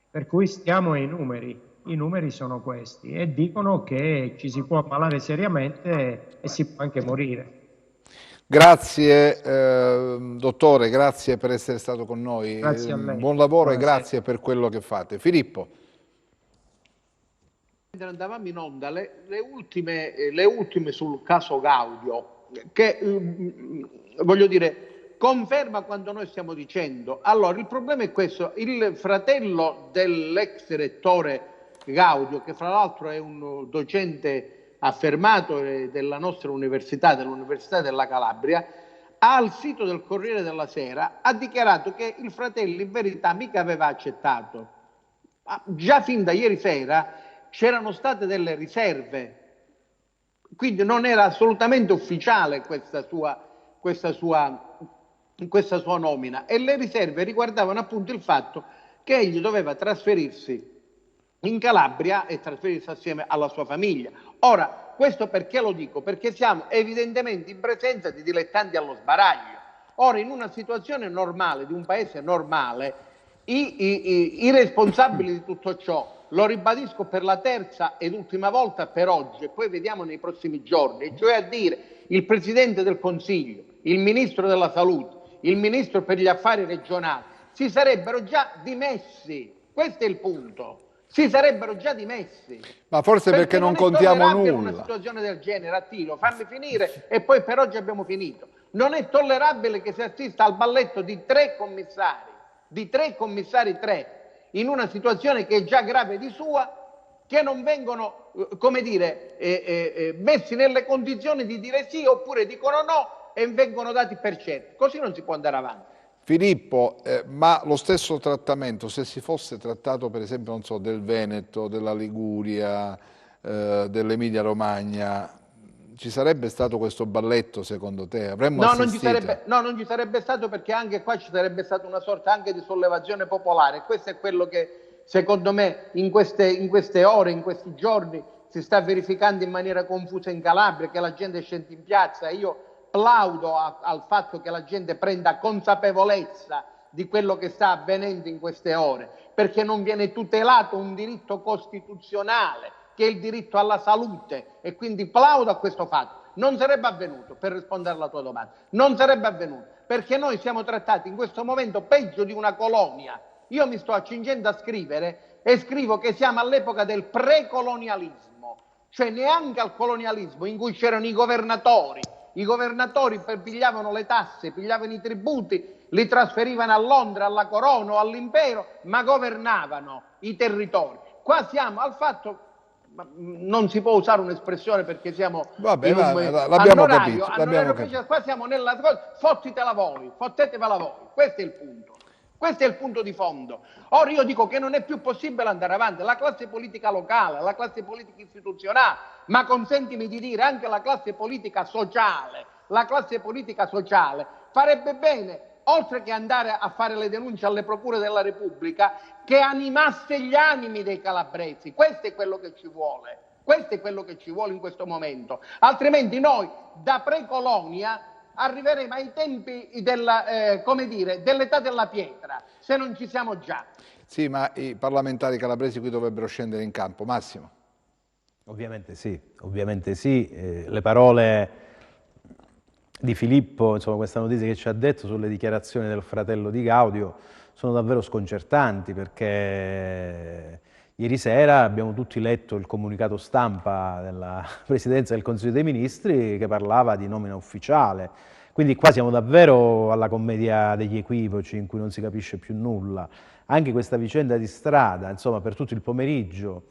C: Per cui stiamo ai numeri, i numeri sono questi e dicono che ci si può ammalare seriamente e si può anche morire.
A: Grazie dottore, grazie per essere stato con noi.
C: Grazie a lei.
A: Buon lavoro.
C: Buonasera.
A: E grazie per quello che fate. Filippo.
D: Andavamo in onda le ultime sul caso Gaudio, che voglio dire, conferma quanto noi stiamo dicendo. Allora, il problema è questo: il fratello dell'ex rettore Gaudio, che fra l'altro è un docente affermato della nostra università, dell'Università della Calabria, al sito del Corriere della Sera ha dichiarato che il fratello in verità mica aveva accettato. Già fin da ieri sera c'erano state delle riserve, quindi non era assolutamente ufficiale questa sua nomina, e le riserve riguardavano appunto il fatto che egli doveva trasferirsi in Calabria e trasferirsi assieme alla sua famiglia. Ora, questo perché lo dico? Perché siamo evidentemente in presenza di dilettanti allo sbaraglio. Ora, in una situazione normale, di un paese normale, i responsabili di tutto ciò, lo ribadisco per la terza ed ultima volta per oggi, e poi vediamo nei prossimi giorni, cioè a dire il Presidente del Consiglio, il Ministro della Salute, il Ministro per gli Affari Regionali, si sarebbero già dimessi. Questo è il punto. Si sarebbero già dimessi.
A: Ma forse perché non contiamo nulla.
D: Una situazione del genere, Attilo, fammi finire e poi per oggi abbiamo finito. Non è tollerabile che si assista al balletto di tre commissari, in una situazione che è già grave di sua, che non vengono, come dire, messi nelle condizioni di dire sì oppure dicono no e vengono dati per certi. Così non si può andare avanti.
A: Filippo, ma lo stesso trattamento, se si fosse trattato per esempio, non so, del Veneto, della Liguria, dell'Emilia Romagna, ci sarebbe stato questo balletto secondo te? Avremmo assistito?
D: Non ci sarebbe stato, perché anche qua ci sarebbe stata una sorta anche di sollevazione popolare. Questo è quello che secondo me in queste ore, in questi giorni si sta verificando in maniera confusa in Calabria, che la gente scende in piazza. Io plaudo al fatto che la gente prenda consapevolezza di quello che sta avvenendo in queste ore, perché non viene tutelato un diritto costituzionale che è il diritto alla salute, e quindi plaudo a questo fatto. Non sarebbe avvenuto, per rispondere alla tua domanda, non sarebbe avvenuto, perché noi siamo trattati in questo momento peggio di una colonia. Io mi sto accingendo a scrivere e scrivo che siamo all'epoca del precolonialismo, cioè neanche al colonialismo in cui c'erano i governatori pigliavano le tasse, pigliavano i tributi, li trasferivano a Londra, alla corona o all'impero, ma governavano i territori. Qua siamo al fatto, non si può usare un'espressione perché siamo
A: l'abbiamo capito.
D: Qua siamo nella cosa, fottitela voi, fottetevela voi, questo è il punto. Questo è il punto di fondo. Ora io dico che non è più possibile andare avanti. La classe politica locale, la classe politica istituzionale, ma consentimi di dire anche la classe politica sociale, farebbe bene, oltre che andare a fare le denunce alle procure della Repubblica, che animasse gli animi dei calabresi. Questo è quello che ci vuole. Questo è quello che ci vuole in questo momento. Altrimenti noi, da precolonia, arriveremo ai tempi dell'età della pietra, se non ci siamo già.
A: Sì, ma i parlamentari calabresi qui dovrebbero scendere in campo. Massimo.
B: Ovviamente sì. Le parole di Filippo, insomma, questa notizia che ci ha detto sulle dichiarazioni del fratello di Gaudio sono davvero sconcertanti, perché ieri sera abbiamo tutti letto il comunicato stampa della Presidenza del Consiglio dei Ministri che parlava di nomina ufficiale. Quindi qua siamo davvero alla commedia degli equivoci in cui non si capisce più nulla. Anche questa vicenda di Strada, insomma, per tutto il pomeriggio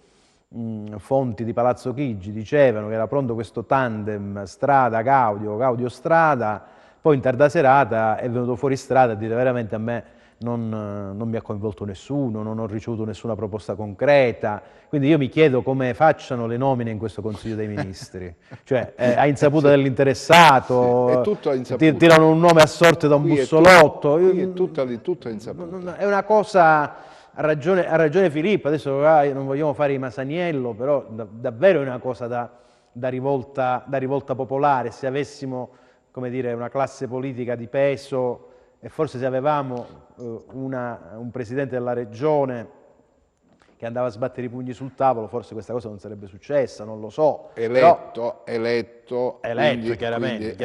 B: fonti di Palazzo Chigi dicevano che era pronto questo tandem Strada-Gaudio, Gaudio-Strada, poi in tarda serata è venuto fuori Strada a dire veramente a me non mi ha coinvolto nessuno, non ho ricevuto nessuna proposta concreta, quindi io mi chiedo come facciano le nomine in questo Consiglio dei Ministri, cioè a insaputa dell'interessato,
A: è tutto a insaputa.
B: Tirano un nome a sorte da un bussolotto,
A: qui è tutto a insaputa.
B: È una cosa, ha ragione Filippo, adesso non vogliamo fare i Masaniello, però davvero è una cosa da rivolta popolare. Se avessimo, come dire, una classe politica di peso, e forse se avevamo un presidente della regione che andava a sbattere i pugni sul tavolo, forse questa cosa non sarebbe successa, non lo so.
A: Eletto,
B: chiaramente,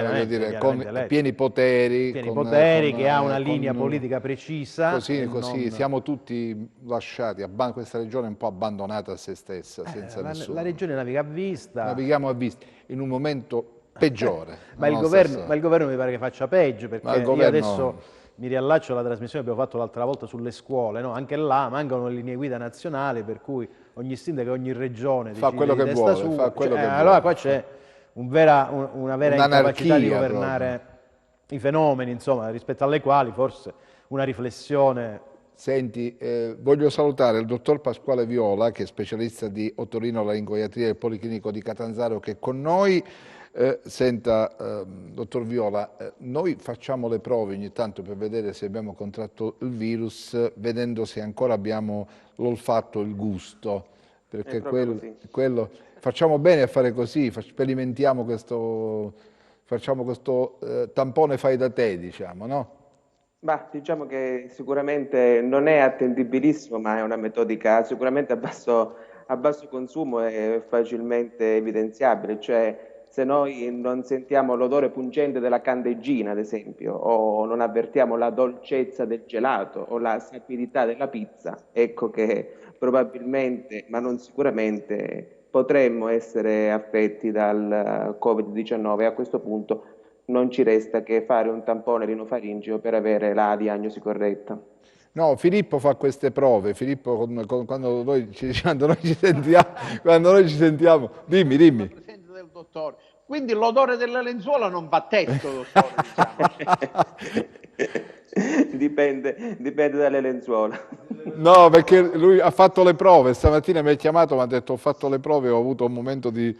A: con pieni poteri,
B: che ha una linea politica precisa.
A: Così siamo tutti lasciati, questa regione è un po' abbandonata a se stessa, senza nessuno.
B: La regione naviga a vista.
A: Navighiamo a vista, in un momento peggiore.
B: Ma il governo mi pare che faccia peggio, perché io adesso mi riallaccio alla trasmissione che abbiamo fatto l'altra volta sulle scuole, no? Anche là mancano le linee guida nazionali, per cui ogni sindaco, ogni regione
A: fa
B: decide
A: quello
B: di
A: che
B: testa
A: vuole,
B: sua.
A: fa quello che
B: Allora
A: vuole.
B: qua c'è una vera incapacità di governare i fenomeni, insomma, rispetto alle quali forse una riflessione.
A: Senti, voglio salutare il dottor Pasquale Viola, che è specialista di otorinolaringoiatria del Policlinico di Catanzaro, che è con noi. Senta, dottor Viola, noi facciamo le prove ogni tanto per vedere se abbiamo contratto il virus, vedendo se ancora abbiamo l'olfatto, il gusto, perché quello facciamo bene a fare così, sperimentiamo facciamo questo tampone fai da te, diciamo, no?
G: Ma diciamo che sicuramente non è attendibilissimo, ma è una metodica sicuramente a basso consumo e facilmente evidenziabile. Cioè, se noi non sentiamo l'odore pungente della candeggina, ad esempio, o non avvertiamo la dolcezza del gelato o la sapidità della pizza, ecco che probabilmente, ma non sicuramente, potremmo essere affetti dal Covid-19 e a questo punto non ci resta che fare un tampone rinofaringeo per avere la diagnosi corretta.
A: No, Filippo fa queste prove. Filippo, quando noi ci sentiamo, dimmi.
D: Del dottore. Quindi l'odore della lenzuola non va a testo, dottore, diciamo.
G: Dipende dalle lenzuola.
A: No, perché lui ha fatto le prove, stamattina mi ha chiamato, mi ha detto ho fatto le prove, ho avuto un momento di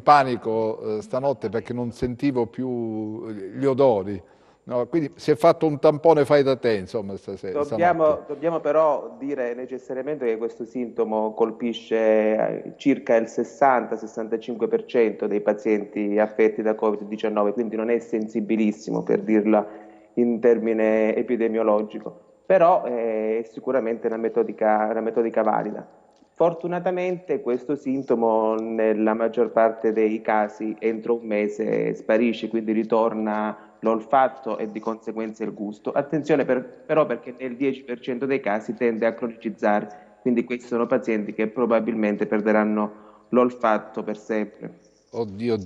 A: panico stanotte perché non sentivo più gli odori. No, quindi si è fatto un tampone fai da te, insomma, stasera.
G: Dobbiamo però dire necessariamente che questo sintomo colpisce circa il 60-65% dei pazienti affetti da Covid-19, quindi non è sensibilissimo, per dirla in termine epidemiologico, però è sicuramente una metodica valida. Fortunatamente questo sintomo nella maggior parte dei casi entro un mese sparisce, quindi ritorna l'olfatto e di conseguenza il gusto. Attenzione però, perché nel 10% dei casi tende a cronicizzare, quindi questi sono pazienti che probabilmente perderanno l'olfatto per sempre.
A: Oddio,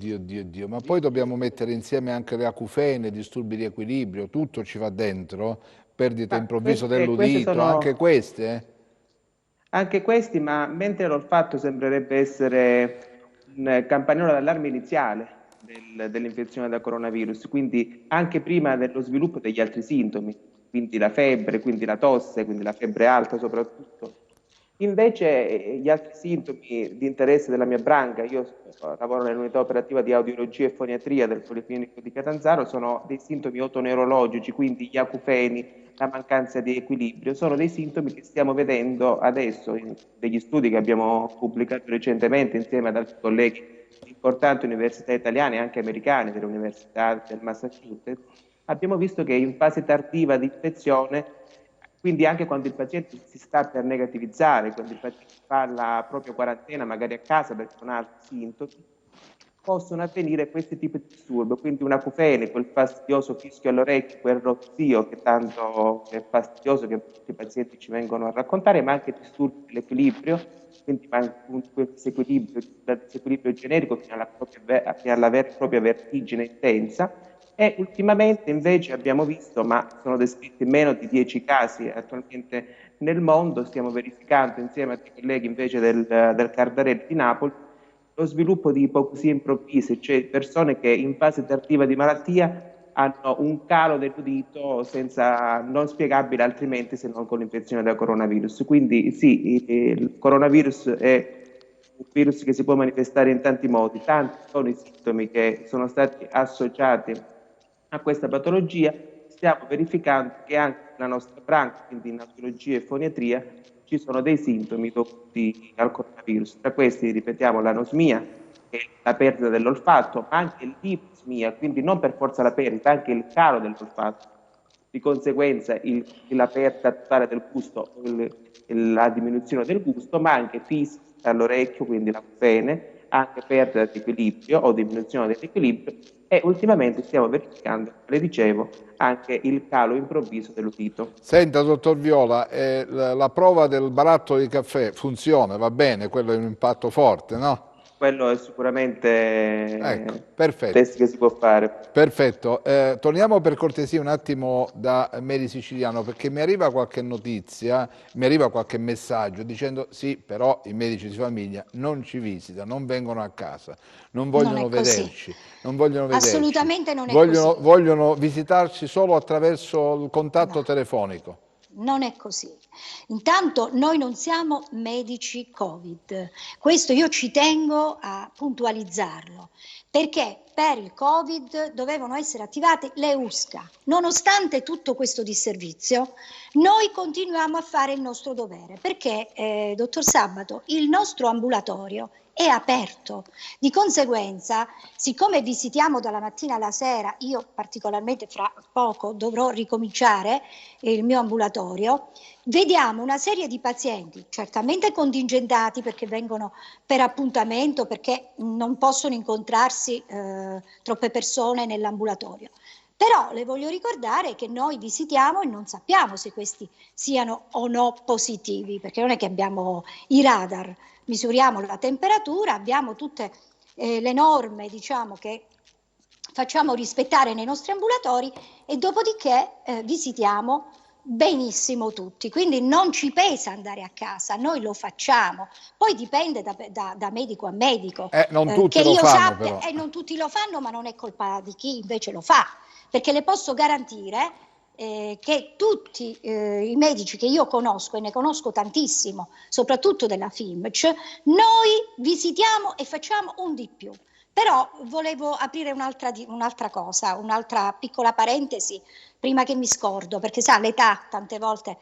A: ma poi dobbiamo mettere insieme anche le acufene, disturbi di equilibrio, tutto ci va dentro, perdita improvvisa dell'udito, anche queste?
G: Anche questi, ma mentre l'olfatto sembrerebbe essere un campanello d'allarme iniziale dell'infezione da coronavirus, quindi anche prima dello sviluppo degli altri sintomi, quindi la febbre, quindi la tosse, quindi la febbre alta soprattutto. Invece gli altri sintomi di interesse della mia branca, io lavoro nell'unità operativa di audiologia e foniatria del Policlinico di Catanzaro, sono dei sintomi otoneurologici, quindi gli acufeni, la mancanza di equilibrio, sono dei sintomi che stiamo vedendo adesso in degli studi che abbiamo pubblicato recentemente insieme ad altri colleghi di importanti università italiane e anche americane, dell'Università del Massachusetts. Abbiamo visto che in fase tardiva di infezione, quindi anche quando il paziente si sta per negativizzare, quando il paziente fa la propria quarantena magari a casa perché non ha altri sintomi, possono avvenire questi tipi di disturbi, quindi un acufene, quel fastidioso fischio all'orecchio, quel rozzio che tanto è fastidioso che tutti i pazienti ci vengono a raccontare, ma anche disturbi dell'equilibrio, quindi quel disequilibrio generico fino alla vera e propria vertigine intensa. E ultimamente invece abbiamo visto, ma sono descritti meno di 10 casi attualmente nel mondo, stiamo verificando insieme a dei colleghi invece del Cardarelli di Napoli, lo sviluppo di ipoacusie improvvise, cioè persone che in fase tardiva di malattia hanno un calo dell'udito non spiegabile altrimenti se non con l'infezione da coronavirus. Quindi sì, il coronavirus è un virus che si può manifestare in tanti modi, tanti sono i sintomi che sono stati associati a questa patologia. Stiamo verificando che anche nella nostra branca, quindi in audiologia e foniatria, ci sono dei sintomi dovuti al coronavirus. Tra questi, ripetiamo, l'anosmia, che è la perdita dell'olfatto, ma anche l'iposmia, quindi non per forza la perdita, anche il calo dell'olfatto. Di conseguenza la perdita totale del gusto, la diminuzione del gusto, ma anche fisica all'orecchio, quindi l'acufene, anche perdita di equilibrio o diminuzione dell'equilibrio, e ultimamente stiamo verificando, come dicevo, anche il calo improvviso dell'udito.
A: Senta, dottor Viola, la prova del barattolo di caffè funziona, va bene, quello è un impatto forte, no?
G: quello è sicuramente
A: Ecco, perfetto.
G: test che si può fare.
A: Perfetto, torniamo per cortesia un attimo da Mary Siciliano, perché mi arriva qualche notizia, mi arriva qualche messaggio dicendo sì, però i medici di famiglia non ci visitano, non vengono a casa, non vogliono vederci, non vogliono vederci.
F: Assolutamente non è così.
A: Vogliono visitarci solo attraverso il contatto telefonico.
F: Non è così. Intanto noi non siamo medici Covid, questo io ci tengo a puntualizzarlo, perché per il Covid dovevano essere attivate le USCA. Nonostante tutto questo disservizio, noi continuiamo a fare il nostro dovere, perché, dottor Sabato, il nostro ambulatorio è aperto. Di conseguenza, siccome visitiamo dalla mattina alla sera, io particolarmente fra poco dovrò ricominciare il mio ambulatorio, vediamo una serie di pazienti certamente contingentati perché vengono per appuntamento, perché non possono incontrarsi troppe persone nell'ambulatorio. Però le voglio ricordare che noi visitiamo e non sappiamo se questi siano o no positivi, perché non è che abbiamo i radar, misuriamo la temperatura, abbiamo tutte le norme, diciamo, che facciamo rispettare nei nostri ambulatori e dopodiché visitiamo benissimo tutti, quindi non ci pesa andare a casa, noi lo facciamo, poi dipende da medico a medico,
A: non tutti
F: che
A: lo
F: io
A: fanno,
F: sappia,
A: però.
F: non tutti lo fanno, ma non è colpa di chi invece lo fa, perché le posso garantire che tutti i medici che io conosco, e ne conosco tantissimo, soprattutto della FIMC, noi visitiamo e facciamo un di più. Però volevo aprire un'altra cosa, un'altra piccola parentesi, prima che mi scordo, perché sa, l'età tante volte.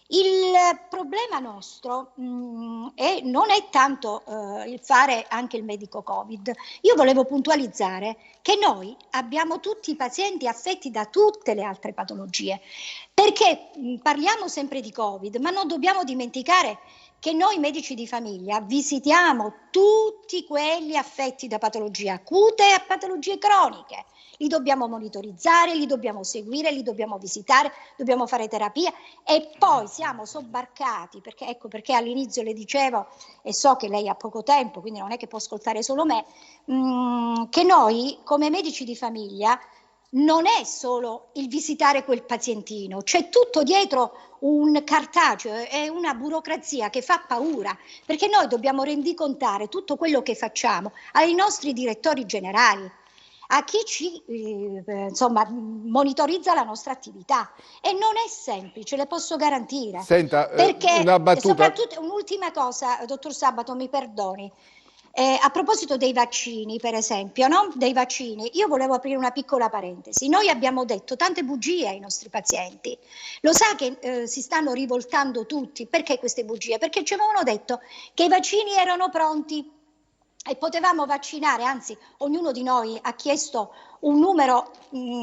F: Il problema nostro non è tanto il fare anche il medico Covid. Io volevo puntualizzare che noi abbiamo tutti i pazienti affetti da tutte le altre patologie, perché parliamo sempre di Covid, ma non dobbiamo dimenticare che noi medici di famiglia visitiamo tutti quelli affetti da patologie acute e patologie croniche. Li dobbiamo monitorizzare, li dobbiamo seguire, li dobbiamo visitare, dobbiamo fare terapia e poi siamo sobbarcati, perché all'inizio le dicevo, e so che lei ha poco tempo, quindi non è che può ascoltare solo me, che noi come medici di famiglia non è solo il visitare quel pazientino, c'è tutto dietro un cartaceo e una burocrazia che fa paura, perché noi dobbiamo rendicontare tutto quello che facciamo ai nostri direttori generali, a chi ci monitorizza la nostra attività, e non è semplice, le posso garantire.
A: Senta,
F: perché
A: una battuta.
F: soprattutto un'ultima cosa, dottor Sabato, mi perdoni. A proposito dei vaccini, per esempio, no? Dei vaccini, io volevo aprire una piccola parentesi. Noi abbiamo detto tante bugie ai nostri pazienti. Lo sa che si stanno rivoltando tutti. Perché queste bugie? Perché ci avevano detto che i vaccini erano pronti e potevamo vaccinare, anzi ognuno di noi ha chiesto un numero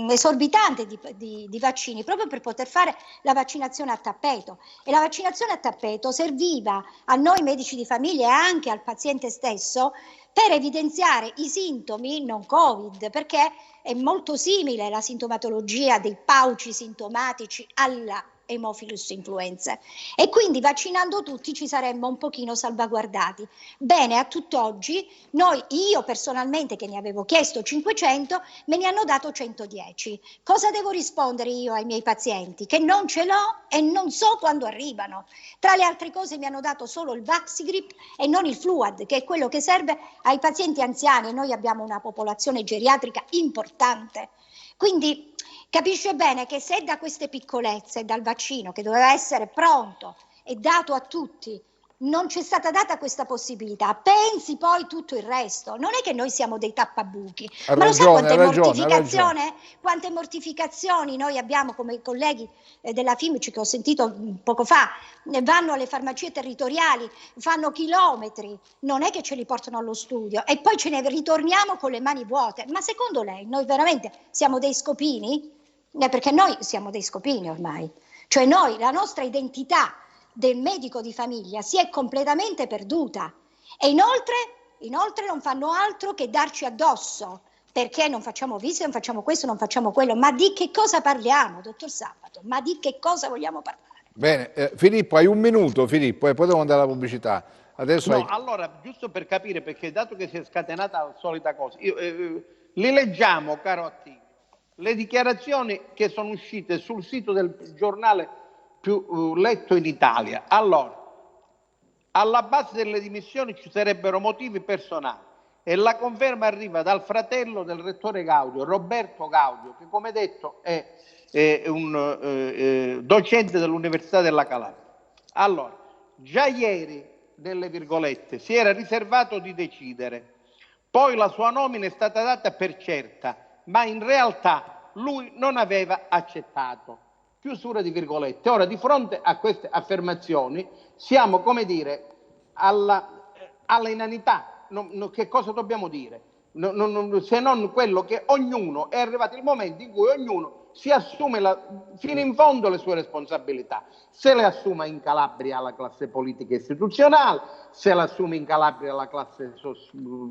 F: esorbitante di vaccini proprio per poter fare la vaccinazione a tappeto, e la vaccinazione a tappeto serviva a noi medici di famiglia e anche al paziente stesso per evidenziare i sintomi non Covid, perché è molto simile la sintomatologia dei pauci sintomatici alla Haemophilus influenzae, e quindi vaccinando tutti ci saremmo un pochino salvaguardati. Bene, a tutt'oggi io personalmente, che ne avevo chiesto 500, me ne hanno dato 110. Cosa devo rispondere io ai miei pazienti? Che non ce l'ho e non so quando arrivano. Tra le altre cose mi hanno dato solo il Vaxigrip e non il Fluad, che è quello che serve ai pazienti anziani, e noi abbiamo una popolazione geriatrica importante. Quindi capisce bene che se da queste piccolezze, dal vaccino che doveva essere pronto e dato a tutti, non c'è stata data questa possibilità, pensi poi tutto il resto. Non è che noi siamo dei tappabuchi, ma lo sa quante mortificazioni noi abbiamo come i colleghi della FIMC che ho sentito poco fa, vanno alle farmacie territoriali, fanno chilometri, non è che ce li portano allo studio e poi ce ne ritorniamo con le mani vuote. Ma secondo lei noi veramente siamo dei scopini? Perché noi siamo dei scopini ormai, cioè noi, la nostra identità del medico di famiglia si è completamente perduta, e inoltre non fanno altro che darci addosso, perché non facciamo visite, non facciamo questo, non facciamo quello. Ma di che cosa parliamo, dottor Sabato? Ma di che cosa vogliamo parlare?
A: Bene, Filippo, hai un minuto, Filippo, e poi devo andare alla pubblicità. Adesso
D: No, allora, giusto per capire, perché dato che si è scatenata la solita cosa, li leggiamo, caro Attilio, le dichiarazioni che sono uscite sul sito del giornale più letto in Italia. Allora, alla base delle dimissioni ci sarebbero motivi personali e la conferma arriva dal fratello del rettore Gaudio, Roberto Gaudio, che come detto è un docente dell'Università della Calabria. Allora, già ieri, nelle virgolette, si era riservato di decidere, poi la sua nomina è stata data per certa, ma in realtà lui non aveva accettato. Chiusura di virgolette. Ora, di fronte a queste affermazioni, siamo, come dire, alla inanità. Che cosa dobbiamo dire? Se non quello che ognuno, è arrivato il momento in cui ognuno si assume fino in fondo le sue responsabilità. Se le assume in Calabria la classe politica e istituzionale, se le assume in Calabria la classe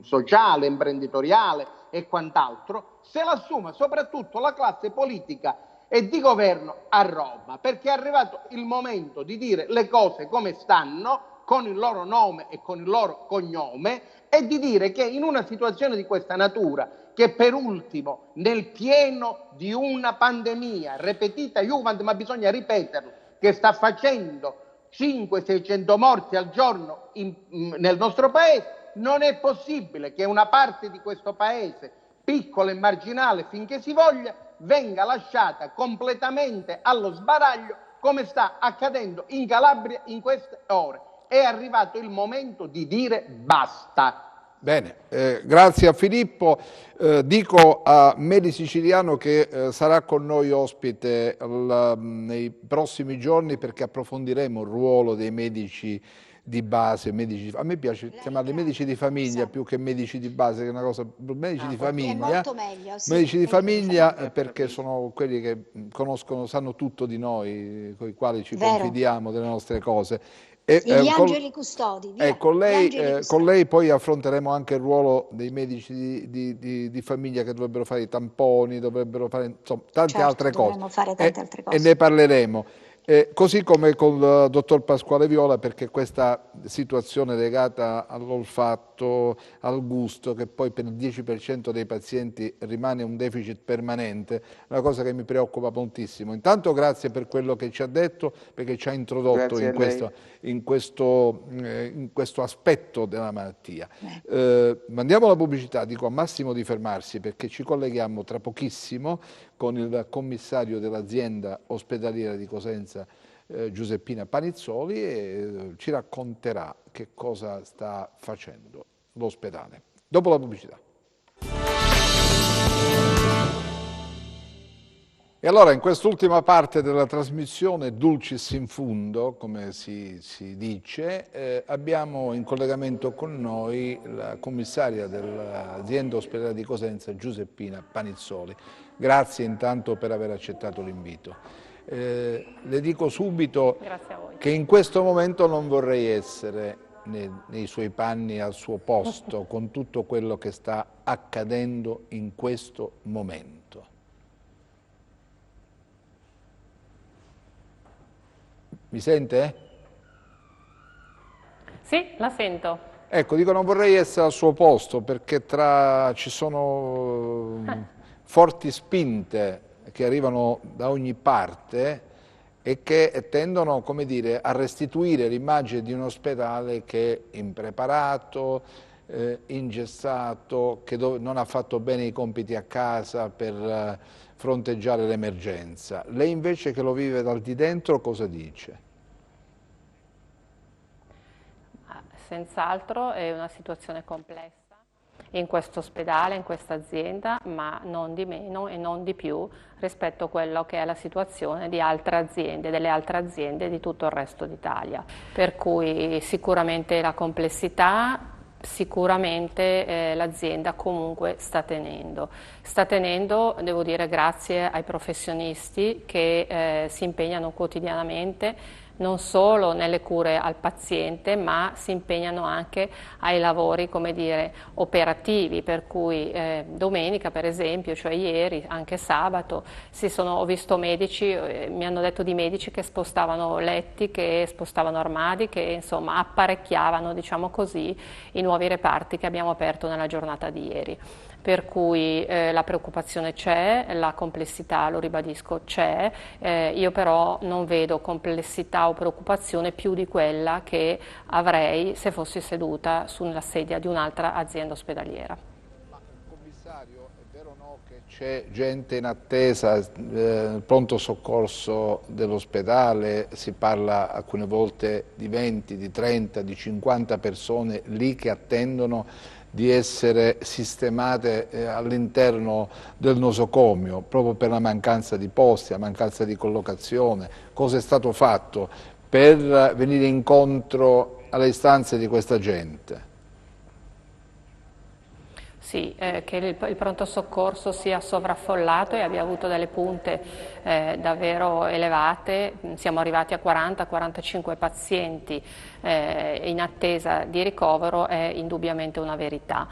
D: sociale, imprenditoriale e quant'altro, se le assume soprattutto la classe politica e di governo a Roma, perché è arrivato il momento di dire le cose come stanno, con il loro nome e con il loro cognome, e di dire che in una situazione di questa natura, che per ultimo, nel pieno di una pandemia ripetita Juventus, ma bisogna ripeterlo, che sta facendo 500-600 morti al giorno nel nostro paese, non è possibile che una parte di questo paese, piccola e marginale finché si voglia, venga lasciata completamente allo sbaraglio, come sta accadendo in Calabria in queste ore. È arrivato il momento di dire basta.
A: Bene, grazie a Filippo. Dico a Meli Siciliano che sarà con noi ospite nei prossimi giorni, perché approfondiremo il ruolo dei medici di base. A me piace chiamarli medici di famiglia più che medici di base, che è una cosa, medici di famiglia.
F: È molto meglio, sì,
A: medici di famiglia, perché sono quelli che conoscono, sanno tutto di noi, con i quali ci confidiamo delle nostre cose.
F: Gli angeli custodi.
A: Con lei poi affronteremo anche il ruolo dei medici di famiglia, che dovrebbero fare i tamponi, dovrebbero fare, insomma, tante altre cose.
F: Fare tante altre cose.
A: E ne parleremo. Così come con il dottor Pasquale Viola, perché questa situazione legata all'olfatto, al gusto, che poi per il 10% dei pazienti rimane un deficit permanente, è una cosa che mi preoccupa moltissimo. Intanto grazie per quello che ci ha detto, perché ci ha introdotto in questo aspetto della malattia. Mandiamo la pubblicità, dico a Massimo di fermarsi, perché ci colleghiamo tra pochissimo con il commissario dell'azienda ospedaliera di Cosenza, Giuseppina Panizzoli, e ci racconterà che cosa sta facendo l'ospedale. Dopo la pubblicità. E allora, in quest'ultima parte della trasmissione, Dulcis in fundo, come si dice, abbiamo in collegamento con noi la commissaria dell'azienda ospedaliera di Cosenza, Giuseppina Panizzoli. Grazie intanto per aver accettato l'invito. Le dico subito che in questo momento non vorrei essere nei suoi panni, al suo posto, con tutto quello che sta accadendo in questo momento. Mi sente?
H: Sì, la sento.
A: Ecco, dico, non vorrei essere al suo posto, perché ci sono forti spinte che arrivano da ogni parte e che tendono, come dire, a restituire l'immagine di un ospedale che è impreparato, ingessato, che non ha fatto bene i compiti a casa per fronteggiare l'emergenza. Lei invece, che lo vive dal di dentro, cosa dice?
H: Senz'altro è una situazione complessa in questo ospedale, in questa azienda, ma non di meno e non di più rispetto a quello che è la situazione di altre aziende, delle altre aziende di tutto il resto d'Italia. Per cui sicuramente la complessità, sicuramente l'azienda comunque sta tenendo, devo dire, grazie ai professionisti che si impegnano quotidianamente non solo nelle cure al paziente, ma si impegnano anche ai lavori, come dire, operativi, per cui domenica per esempio, cioè ieri, anche sabato, ho visto medici, mi hanno detto di medici che spostavano letti, che spostavano armadi, che insomma apparecchiavano, diciamo così, i nuovi reparti che abbiamo aperto nella giornata di ieri. Per cui la preoccupazione c'è, la complessità, lo ribadisco, c'è, io però non vedo complessità o preoccupazione più di quella che avrei se fossi seduta sulla sedia di un'altra azienda ospedaliera.
A: Commissario, è vero o no che c'è gente in attesa, pronto soccorso dell'ospedale, si parla alcune volte di 20, di 30, di 50 persone lì che attendono di essere sistemate all'interno del nosocomio, proprio per la mancanza di posti, la mancanza di collocazione? Cosa è stato fatto per venire incontro alle istanze di questa gente?
H: Sì, che il pronto soccorso sia sovraffollato e abbia avuto delle punte davvero elevate, siamo arrivati a 40-45 pazienti in attesa di ricovero, è indubbiamente una verità.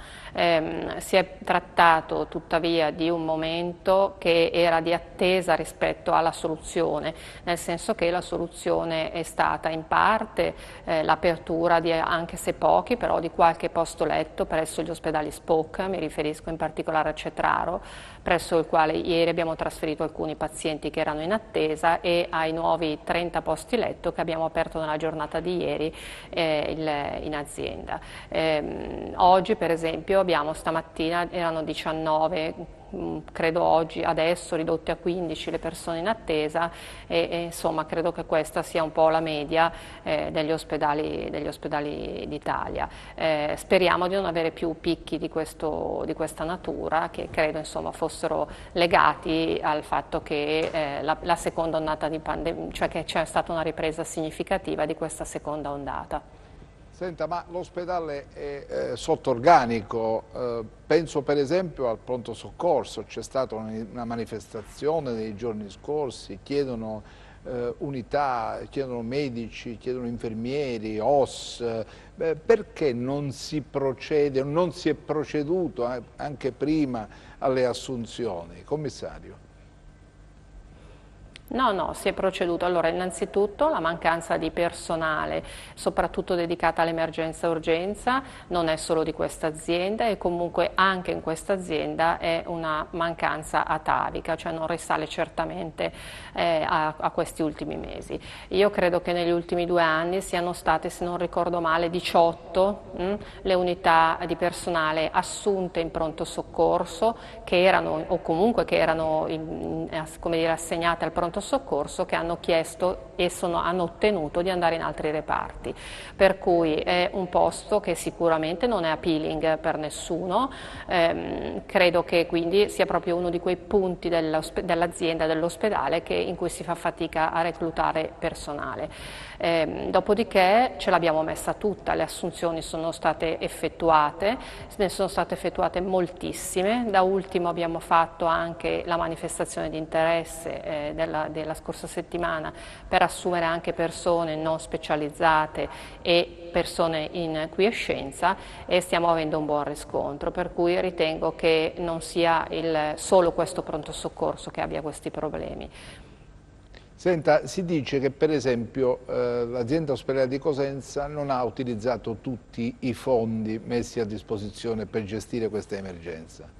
H: Si è trattato tuttavia di un momento che era di attesa rispetto alla soluzione, nel senso che la soluzione è stata in parte l'apertura di, anche se pochi, però di qualche posto letto presso gli ospedali SPOC, mi riferisco in particolare a Cetraro, presso il quale ieri abbiamo trasferito alcuni pazienti che erano in attesa, e ai nuovi 30 posti letto che abbiamo aperto nella giornata di ieri in azienda. Oggi per esempio stamattina erano 19, credo oggi, adesso ridotte a 15 le persone in attesa, e insomma credo che questa sia un po' la media degli ospedali d'Italia. Speriamo di non avere più picchi di questa natura, che credo insomma fossero legati al fatto che la seconda ondata di pandemia, cioè che c'è stata una ripresa significativa di questa seconda ondata.
A: Senta, ma l'ospedale è sotto organico, penso per esempio al pronto soccorso, c'è stata una manifestazione nei giorni scorsi, chiedono unità, chiedono medici, chiedono infermieri, OS, perché non si procede, non si è proceduto anche prima alle assunzioni? Commissario.
H: No, si è proceduto. Allora, innanzitutto la mancanza di personale, soprattutto dedicata all'emergenza e urgenza, non è solo di questa azienda, e comunque anche in questa azienda è una mancanza atavica, cioè non risale certamente a questi ultimi mesi. Io credo che negli ultimi 2 anni siano state, se non ricordo male, 18 le unità di personale assunte in pronto soccorso, che erano, o comunque che erano come dire, assegnate al pronto soccorso, che hanno chiesto e hanno ottenuto di andare in altri reparti, per cui è un posto che sicuramente non è appealing per nessuno. Credo che quindi sia proprio uno di quei punti dell'azienda, dell'ospedale, in cui si fa fatica a reclutare personale. Dopodiché ce l'abbiamo messa tutta, le assunzioni sono state effettuate, ne sono state effettuate moltissime. Da ultimo abbiamo fatto anche la manifestazione di interesse della scorsa settimana per assumere anche persone non specializzate e persone in quiescenza, e stiamo avendo un buon riscontro, per cui ritengo che non sia solo questo pronto soccorso che abbia questi problemi.
A: Senta, si dice che per esempio l'azienda ospedaliera di Cosenza non ha utilizzato tutti i fondi messi a disposizione per gestire questa emergenza.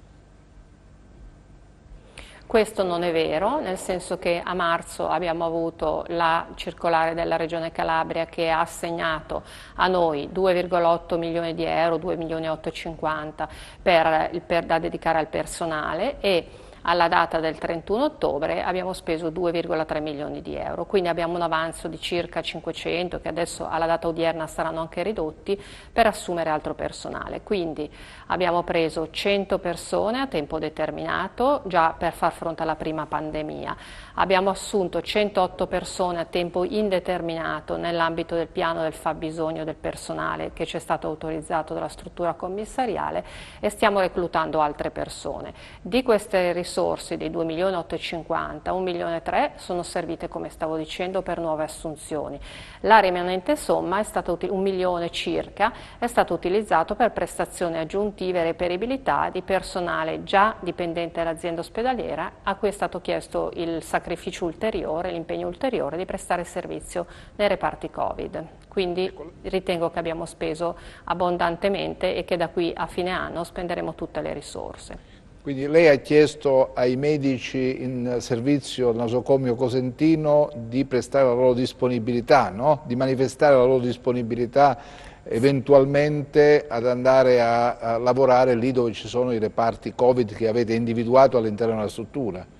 H: Questo non è vero, nel senso che a marzo abbiamo avuto la circolare della Regione Calabria che ha assegnato a noi 2,8 milioni di euro, 2 milioni e 850 da dedicare al personale, e alla data del 31 ottobre abbiamo speso 2,3 milioni di euro, quindi abbiamo un avanzo di circa 500, che adesso alla data odierna saranno anche ridotti, per assumere altro personale. Quindi abbiamo preso 100 persone a tempo determinato già per far fronte alla prima pandemia, abbiamo assunto 108 persone a tempo indeterminato nell'ambito del piano del fabbisogno del personale che ci è stato autorizzato dalla struttura commissariale, e stiamo reclutando altre persone. Di queste risorse risorse dei 2.850.000, 1.300.000 sono servite, come stavo dicendo, per nuove assunzioni. La rimanente somma è stata 1 milione circa, è stato utilizzato per prestazioni aggiuntive e reperibilità di personale già dipendente dall'azienda ospedaliera, a cui è stato chiesto il sacrificio ulteriore, l'impegno ulteriore di prestare servizio nei reparti Covid. Quindi ritengo che abbiamo speso abbondantemente e che da qui a fine anno spenderemo tutte le risorse.
A: Quindi lei ha chiesto ai medici in servizio al nosocomio cosentino di prestare la loro disponibilità, no? Di manifestare la loro disponibilità eventualmente ad andare a lavorare lì dove ci sono i reparti Covid che avete individuato all'interno della struttura.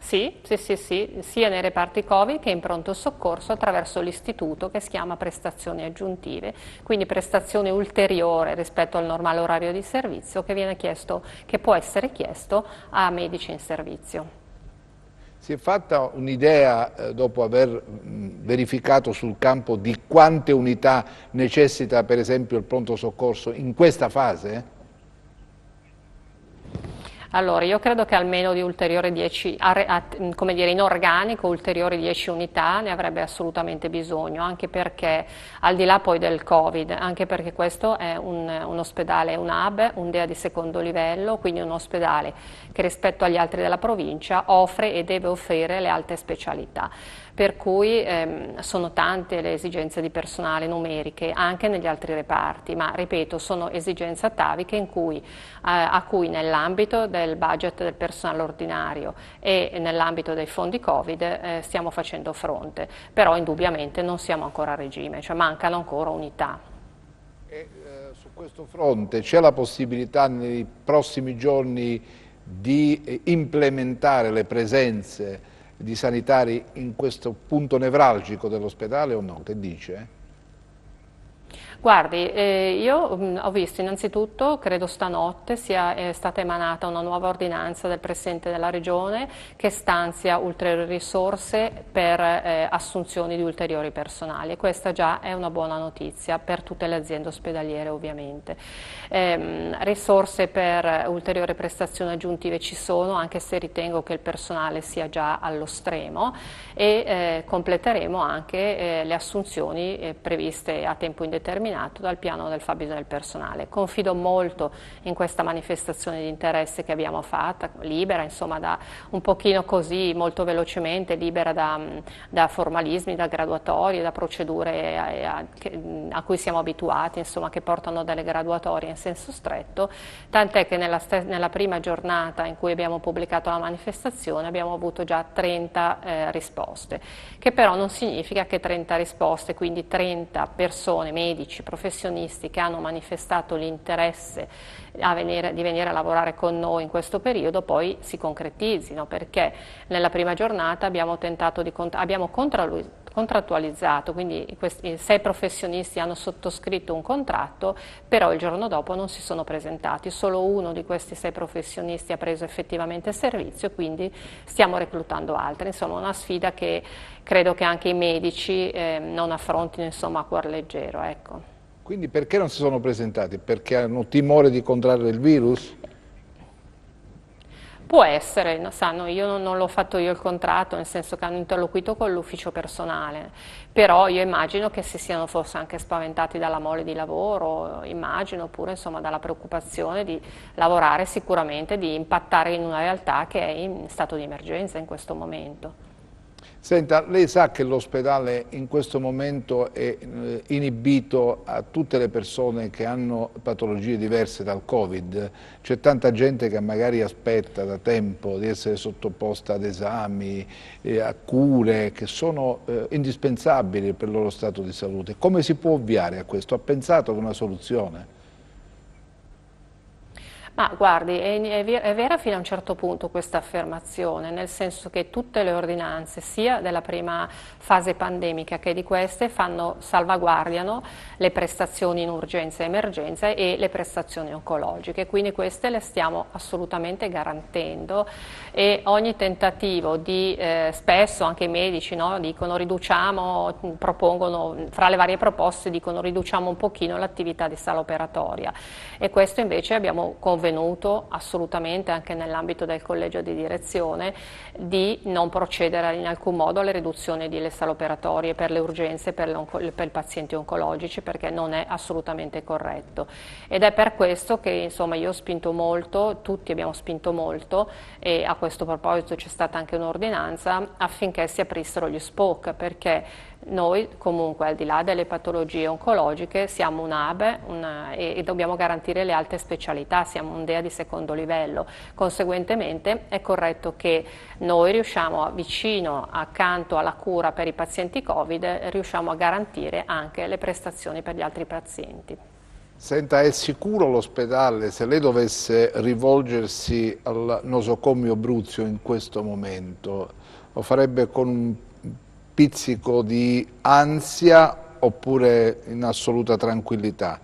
H: Sì, sia nei reparti Covid che in pronto soccorso attraverso l'istituto che si chiama prestazioni aggiuntive, quindi prestazione ulteriore rispetto al normale orario di servizio che può essere chiesto a medici in servizio.
A: Si è fatta un'idea, dopo aver verificato sul campo, di quante unità necessita per esempio il pronto soccorso in questa fase?
H: Allora, io credo che almeno di ulteriori 10, come dire, in organico, ulteriori 10 unità ne avrebbe assolutamente bisogno, anche perché, al di là poi del Covid, anche perché questo è un ospedale, un hub, un DEA di secondo livello, quindi un ospedale che rispetto agli altri della provincia offre e deve offrire le alte specialità. Per cui sono tante le esigenze di personale numeriche anche negli altri reparti, ma ripeto, sono esigenze ataviche a cui nell'ambito del budget del personale ordinario e nell'ambito dei fondi Covid stiamo facendo fronte, però indubbiamente non siamo ancora a regime, cioè mancano ancora unità.
A: Su questo fronte c'è la possibilità nei prossimi giorni di implementare le presenze di sanitari in questo punto nevralgico dell'ospedale o no? Che dice?
H: Guardi, io ho visto innanzitutto, credo stanotte sia stata emanata una nuova ordinanza del Presidente della Regione che stanzia ulteriori risorse per assunzioni di ulteriori personali, e questa già è una buona notizia per tutte le aziende ospedaliere ovviamente. Risorse per ulteriori prestazioni aggiuntive ci sono, anche se ritengo che il personale sia già allo stremo, e completeremo anche le assunzioni previste a tempo indeterminato dal piano del fabbisogno del personale. Confido molto in questa manifestazione di interesse che abbiamo fatto, libera insomma da un pochino così, molto velocemente, libera da formalismi, da graduatorie, da procedure a cui siamo abituati, insomma, che portano delle graduatorie in senso stretto, tant'è che nella prima giornata in cui abbiamo pubblicato la manifestazione abbiamo avuto già 30 risposte, che però non significa che 30 risposte, quindi 30 persone, medici, professionisti che hanno manifestato l'interesse di venire a lavorare con noi in questo periodo poi si concretizzino, perché nella prima giornata abbiamo contrattualizzato, quindi questi 6 professionisti hanno sottoscritto un contratto, però il giorno dopo non si sono presentati, solo uno di questi 6 professionisti ha preso effettivamente servizio, quindi stiamo reclutando altri, insomma una sfida che credo che anche i medici non affrontino insomma a cuor leggero, ecco.
A: Quindi perché non si sono presentati? Perché hanno timore di contrarre il virus?
H: Può essere, sanno, io non l'ho fatto io il contratto, nel senso che hanno interloquito con l'ufficio personale, però io immagino che si siano forse anche spaventati dalla mole di lavoro, immagino, oppure insomma dalla preoccupazione di lavorare sicuramente, di impattare in una realtà che è in stato di emergenza in questo momento.
A: Senta, lei sa che l'ospedale in questo momento è inibito a tutte le persone che hanno patologie diverse dal Covid. C'è tanta gente che magari aspetta da tempo di essere sottoposta ad esami, a cure che sono indispensabili per il loro stato di salute. Come si può ovviare a questo? Ha pensato ad una soluzione?
H: Ma guardi, è vera fino a un certo punto questa affermazione, nel senso che tutte le ordinanze, sia della prima fase pandemica che di queste, salvaguardiano le prestazioni in urgenza e emergenza e le prestazioni oncologiche, quindi queste le stiamo assolutamente garantendo, e ogni tentativo di, spesso anche i medici, no, dicono propongono, fra le varie proposte dicono riduciamo un pochino l'attività di sala operatoria, e questo invece abbiamo convocato convenuto assolutamente anche nell'ambito del collegio di direzione di non procedere in alcun modo alle riduzioni di sale operatorie per le urgenze, per i pazienti oncologici, perché non è assolutamente corretto. Ed è per questo che insomma io ho spinto molto, tutti abbiamo spinto molto, e a questo proposito c'è stata anche un'ordinanza affinché si aprissero gli SPOC, perché noi comunque, al di là delle patologie oncologiche, siamo un hub e dobbiamo garantire le alte specialità, siamo un DEA di secondo livello. Conseguentemente è corretto che noi riusciamo vicino, accanto alla cura per i pazienti Covid, riusciamo a garantire anche le prestazioni per gli altri pazienti.
A: Senta, è sicuro l'ospedale, se lei dovesse rivolgersi al nosocomio Bruzio in questo momento, lo farebbe con un pizzico di ansia oppure in assoluta tranquillità?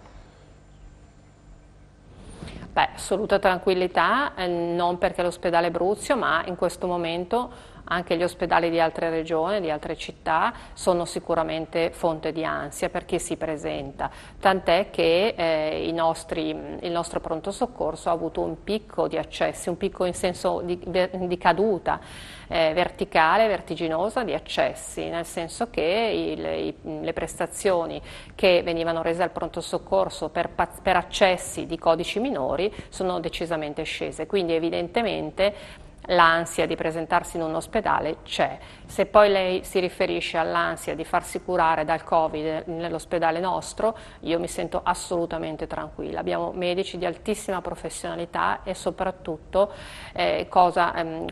H: Beh, assoluta tranquillità, non perché l'ospedale Bruzio, ma in questo momento anche gli ospedali di altre regioni, di altre città, sono sicuramente fonte di ansia per chi si presenta, tant'è che il nostro pronto soccorso ha avuto un picco di accessi, un picco in senso di caduta verticale, vertiginosa di accessi, nel senso che le prestazioni che venivano rese al pronto soccorso per accessi di codici minori sono decisamente scese, quindi evidentemente l'ansia di presentarsi in un ospedale c'è. Se poi lei si riferisce all'ansia di farsi curare dal Covid nell'ospedale nostro, io mi sento assolutamente tranquilla. Abbiamo medici di altissima professionalità e soprattutto,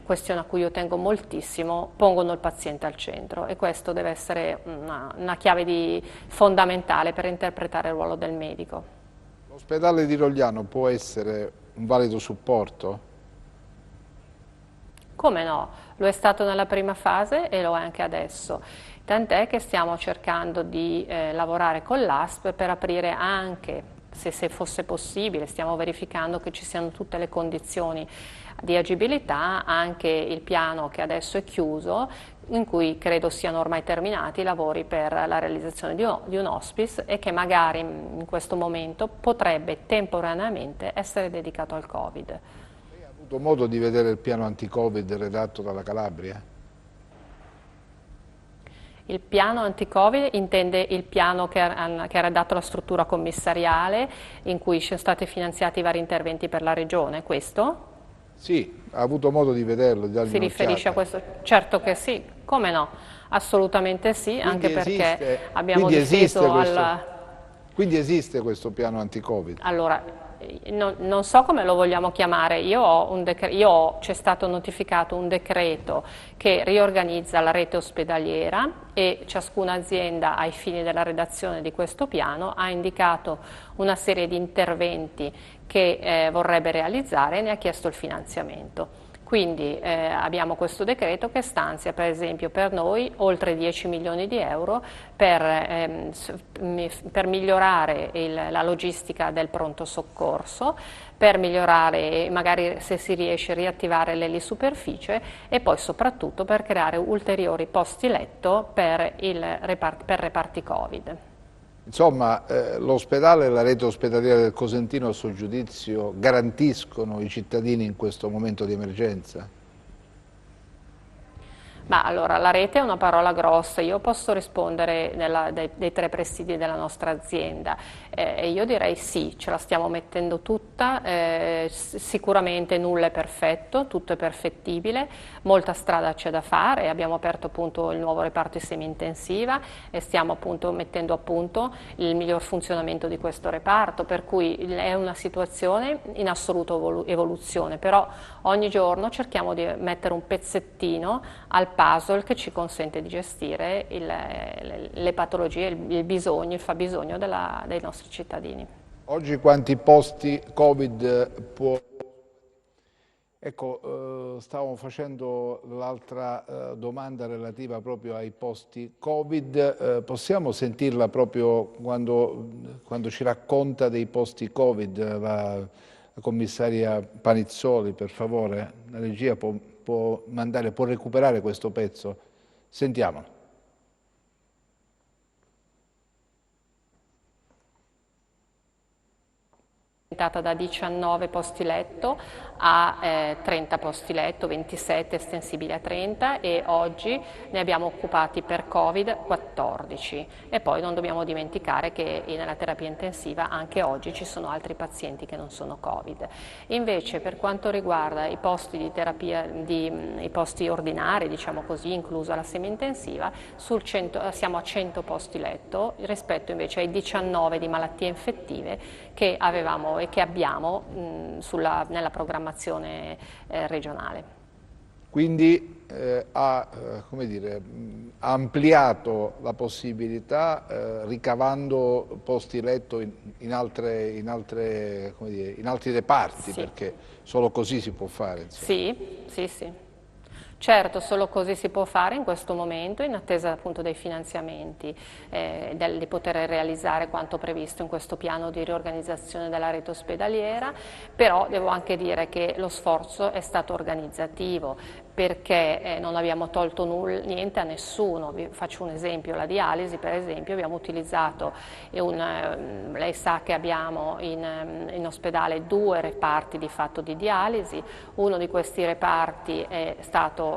H: questione a cui io tengo moltissimo, pongono il paziente al centro, e questo deve essere una chiave fondamentale per interpretare il ruolo del medico.
A: L'ospedale di Rogliano può essere un valido supporto?
H: Come no? Lo è stato nella prima fase e lo è anche adesso, tant'è che stiamo cercando di lavorare con l'ASP per aprire anche, se fosse possibile, stiamo verificando che ci siano tutte le condizioni di agibilità, anche il piano che adesso è chiuso, in cui credo siano ormai terminati i lavori per la realizzazione di un hospice, e che magari in questo momento potrebbe temporaneamente essere dedicato al Covid.
A: Ha avuto modo di vedere il piano anti-Covid redatto dalla Calabria?
H: Il piano anti-Covid intende il piano che ha redatto la struttura commissariale, in cui sono stati finanziati vari interventi per la regione, questo?
A: Sì, ha avuto modo di vederlo, di dargli
H: Si riferisce a questo? Certo che sì, come no? Assolutamente sì,
A: quindi
H: anche perché
A: esiste,
H: abbiamo difeso
A: Quindi esiste questo piano anti-Covid?
H: Allora, non so come lo vogliamo chiamare, c'è stato notificato un decreto che riorganizza la rete ospedaliera, e ciascuna azienda, ai fini della redazione di questo piano, ha indicato una serie di interventi che vorrebbe realizzare e ne ha chiesto il finanziamento. Quindi abbiamo questo decreto che stanzia, per esempio, per noi oltre 10 milioni di euro per migliorare la logistica del pronto soccorso, per migliorare, magari se si riesce, riattivare l'elisuperficie, e poi soprattutto per creare ulteriori posti letto per reparti Covid.
A: Insomma, l'ospedale e la rete ospedaliera del Cosentino, a suo giudizio, garantiscono i cittadini in questo momento di emergenza?
H: Ma allora, la rete è una parola grossa, io posso rispondere dei 3 presidi della nostra azienda, e io direi sì, ce la stiamo mettendo tutta, sicuramente nulla è perfetto, tutto è perfettibile, molta strada c'è da fare, abbiamo aperto appunto il nuovo reparto di semi-intensiva e stiamo appunto mettendo a punto il miglior funzionamento di questo reparto, per cui è una situazione in assoluta evoluzione, però ogni giorno cerchiamo di mettere un pezzettino al puzzle che ci consente di gestire le patologie, il fabbisogno dei nostri cittadini.
A: Oggi quanti posti Covid può... Ecco, stavamo facendo l'altra domanda relativa proprio ai posti Covid. Possiamo sentirla proprio quando ci racconta dei posti Covid, la commissaria Panizzoli, per favore? La regia può recuperare questo pezzo? Sentiamolo.
H: da 19 posti letto a 30 posti letto, 27 estensibili a 30, e oggi ne abbiamo occupati per Covid 14. E poi non dobbiamo dimenticare che nella terapia intensiva anche oggi ci sono altri pazienti che non sono Covid. Invece per quanto riguarda i posti di terapia, i posti ordinari, diciamo così, inclusa la semi-intensiva, siamo a 100 posti letto rispetto invece ai 19 di malattie infettive che avevamo e che abbiamo nella programmazione regionale.
A: Quindi ha ampliato la possibilità ricavando posti letto in altri reparti,
H: Sì.
A: perché solo così si può fare. Insomma.
H: Sì. Certo, solo così si può fare in questo momento, in attesa appunto dei finanziamenti, di poter realizzare quanto previsto in questo piano di riorganizzazione della rete ospedaliera, però devo anche dire che lo sforzo è stato organizzativo, perché non abbiamo tolto niente a nessuno. Vi faccio un esempio, la dialisi per esempio, abbiamo utilizzato, lei sa che abbiamo in ospedale 2 reparti di fatto di dialisi, uno di questi reparti è stato,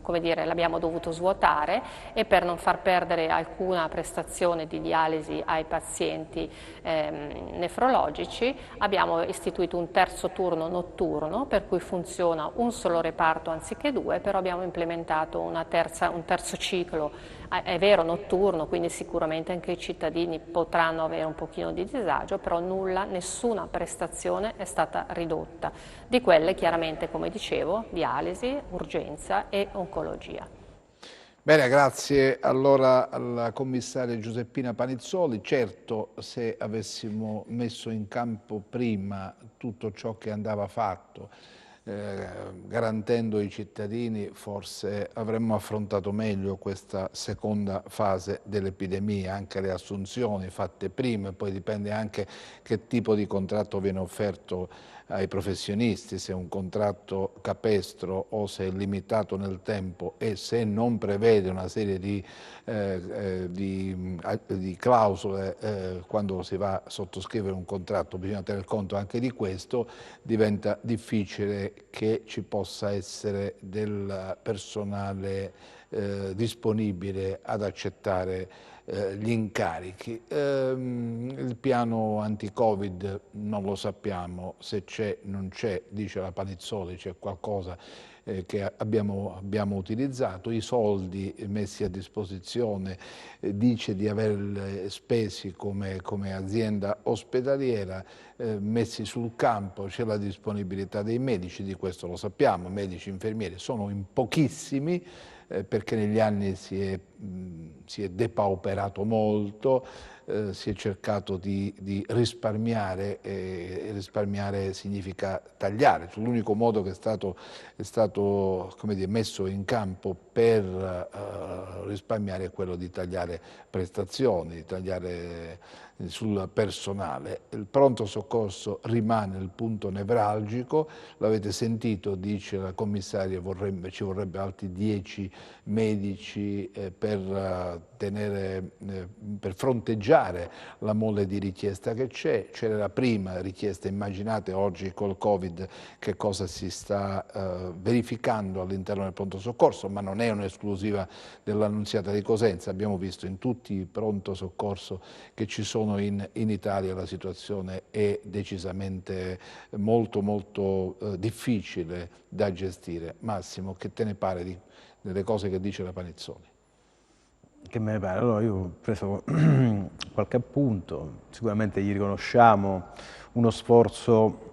H: come dire, l'abbiamo dovuto svuotare, e per non far perdere alcuna prestazione di dialisi ai pazienti nefrologici abbiamo istituito un terzo turno notturno, per cui funziona un solo reparto anziché 2, però abbiamo implementato un terzo ciclo, è vero notturno, quindi sicuramente anche i cittadini potranno avere un pochino di disagio, però nessuna prestazione è stata ridotta, di quelle chiaramente, come dicevo, dialisi, urgenza e oncologia.
A: Bene, grazie allora alla commissaria Giuseppina Panizzoli. Certo, se avessimo messo in campo prima tutto ciò che andava fatto, garantendo ai cittadini, forse avremmo affrontato meglio questa seconda fase dell'epidemia, anche le assunzioni fatte prima, e poi dipende anche che tipo di contratto viene offerto ai professionisti, se è un contratto capestro o se è limitato nel tempo, e se non prevede una serie di clausole quando si va a sottoscrivere un contratto. Bisogna tener conto anche di questo. Diventa difficile che ci possa essere del personale disponibile ad accettare gli incarichi. Il piano anti-Covid non lo sappiamo, se c'è, non c'è, dice la Panizzoli, c'è qualcosa che abbiamo utilizzato, i soldi messi a disposizione dice di averli spesi come azienda ospedaliera, messi sul campo c'è la disponibilità dei medici, di questo lo sappiamo, medici, infermieri sono in pochissimi, perché negli anni si è depauperato molto, si è cercato di risparmiare, e risparmiare significa tagliare. L'unico modo che è stato come dire, messo in campo per risparmiare è quello di tagliare prestazioni, di tagliare sul personale. Il pronto soccorso rimane il punto nevralgico, l'avete sentito, dice la commissaria, ci vorrebbe altri 10 medici per fronteggiare la mole di richiesta che c'è. C'era la prima richiesta, immaginate oggi col Covid che cosa si sta verificando all'interno del pronto soccorso, ma non è un'esclusiva dell'Annunziata di Cosenza. Abbiamo visto in tutti i pronto soccorso che ci sono in Italia la situazione è decisamente molto difficile da gestire. Massimo, che te ne pare delle cose che dice la Panizzoli?
B: Che me ne pare? Allora io ho preso qualche appunto, sicuramente gli riconosciamo uno sforzo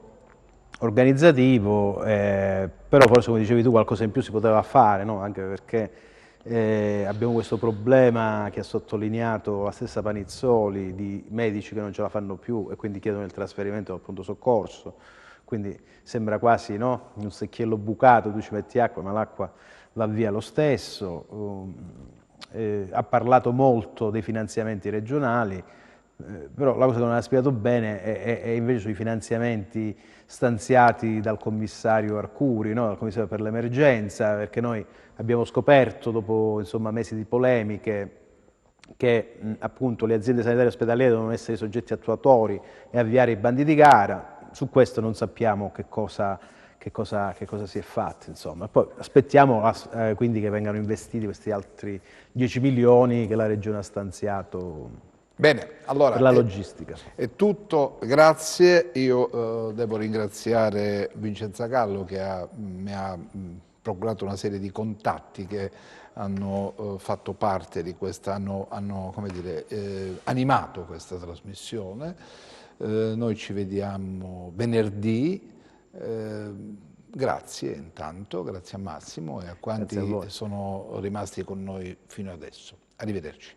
B: organizzativo, però forse, come dicevi tu, qualcosa in più si poteva fare, no? Anche perché abbiamo questo problema che ha sottolineato la stessa Panizzoli, di medici che non ce la fanno più e quindi chiedono il trasferimento dal pronto soccorso, quindi sembra quasi, no? Un secchiello bucato, tu ci metti acqua ma l'acqua va via lo stesso. Ha parlato molto dei finanziamenti regionali, però la cosa che non ha spiegato bene è invece sui finanziamenti stanziati dal commissario Arcuri, no? Dal commissario per l'emergenza, perché noi abbiamo scoperto dopo mesi di polemiche che appunto le aziende sanitarie ospedaliere devono essere i soggetti attuatori e avviare i bandi di gara. Su questo non sappiamo che cosa si è fatto, insomma. Poi aspettiamo quindi che vengano investiti questi altri 10 milioni che la Regione ha stanziato.
A: Bene, allora
B: per la logistica.
A: È tutto, grazie. Io devo ringraziare Vincenza Gallo che mi ha procurato una serie di contatti che hanno fatto parte di questa, hanno come dire, animato questa trasmissione. Noi ci vediamo venerdì. Grazie intanto, grazie a Massimo e a quanti sono rimasti con noi fino adesso. Arrivederci.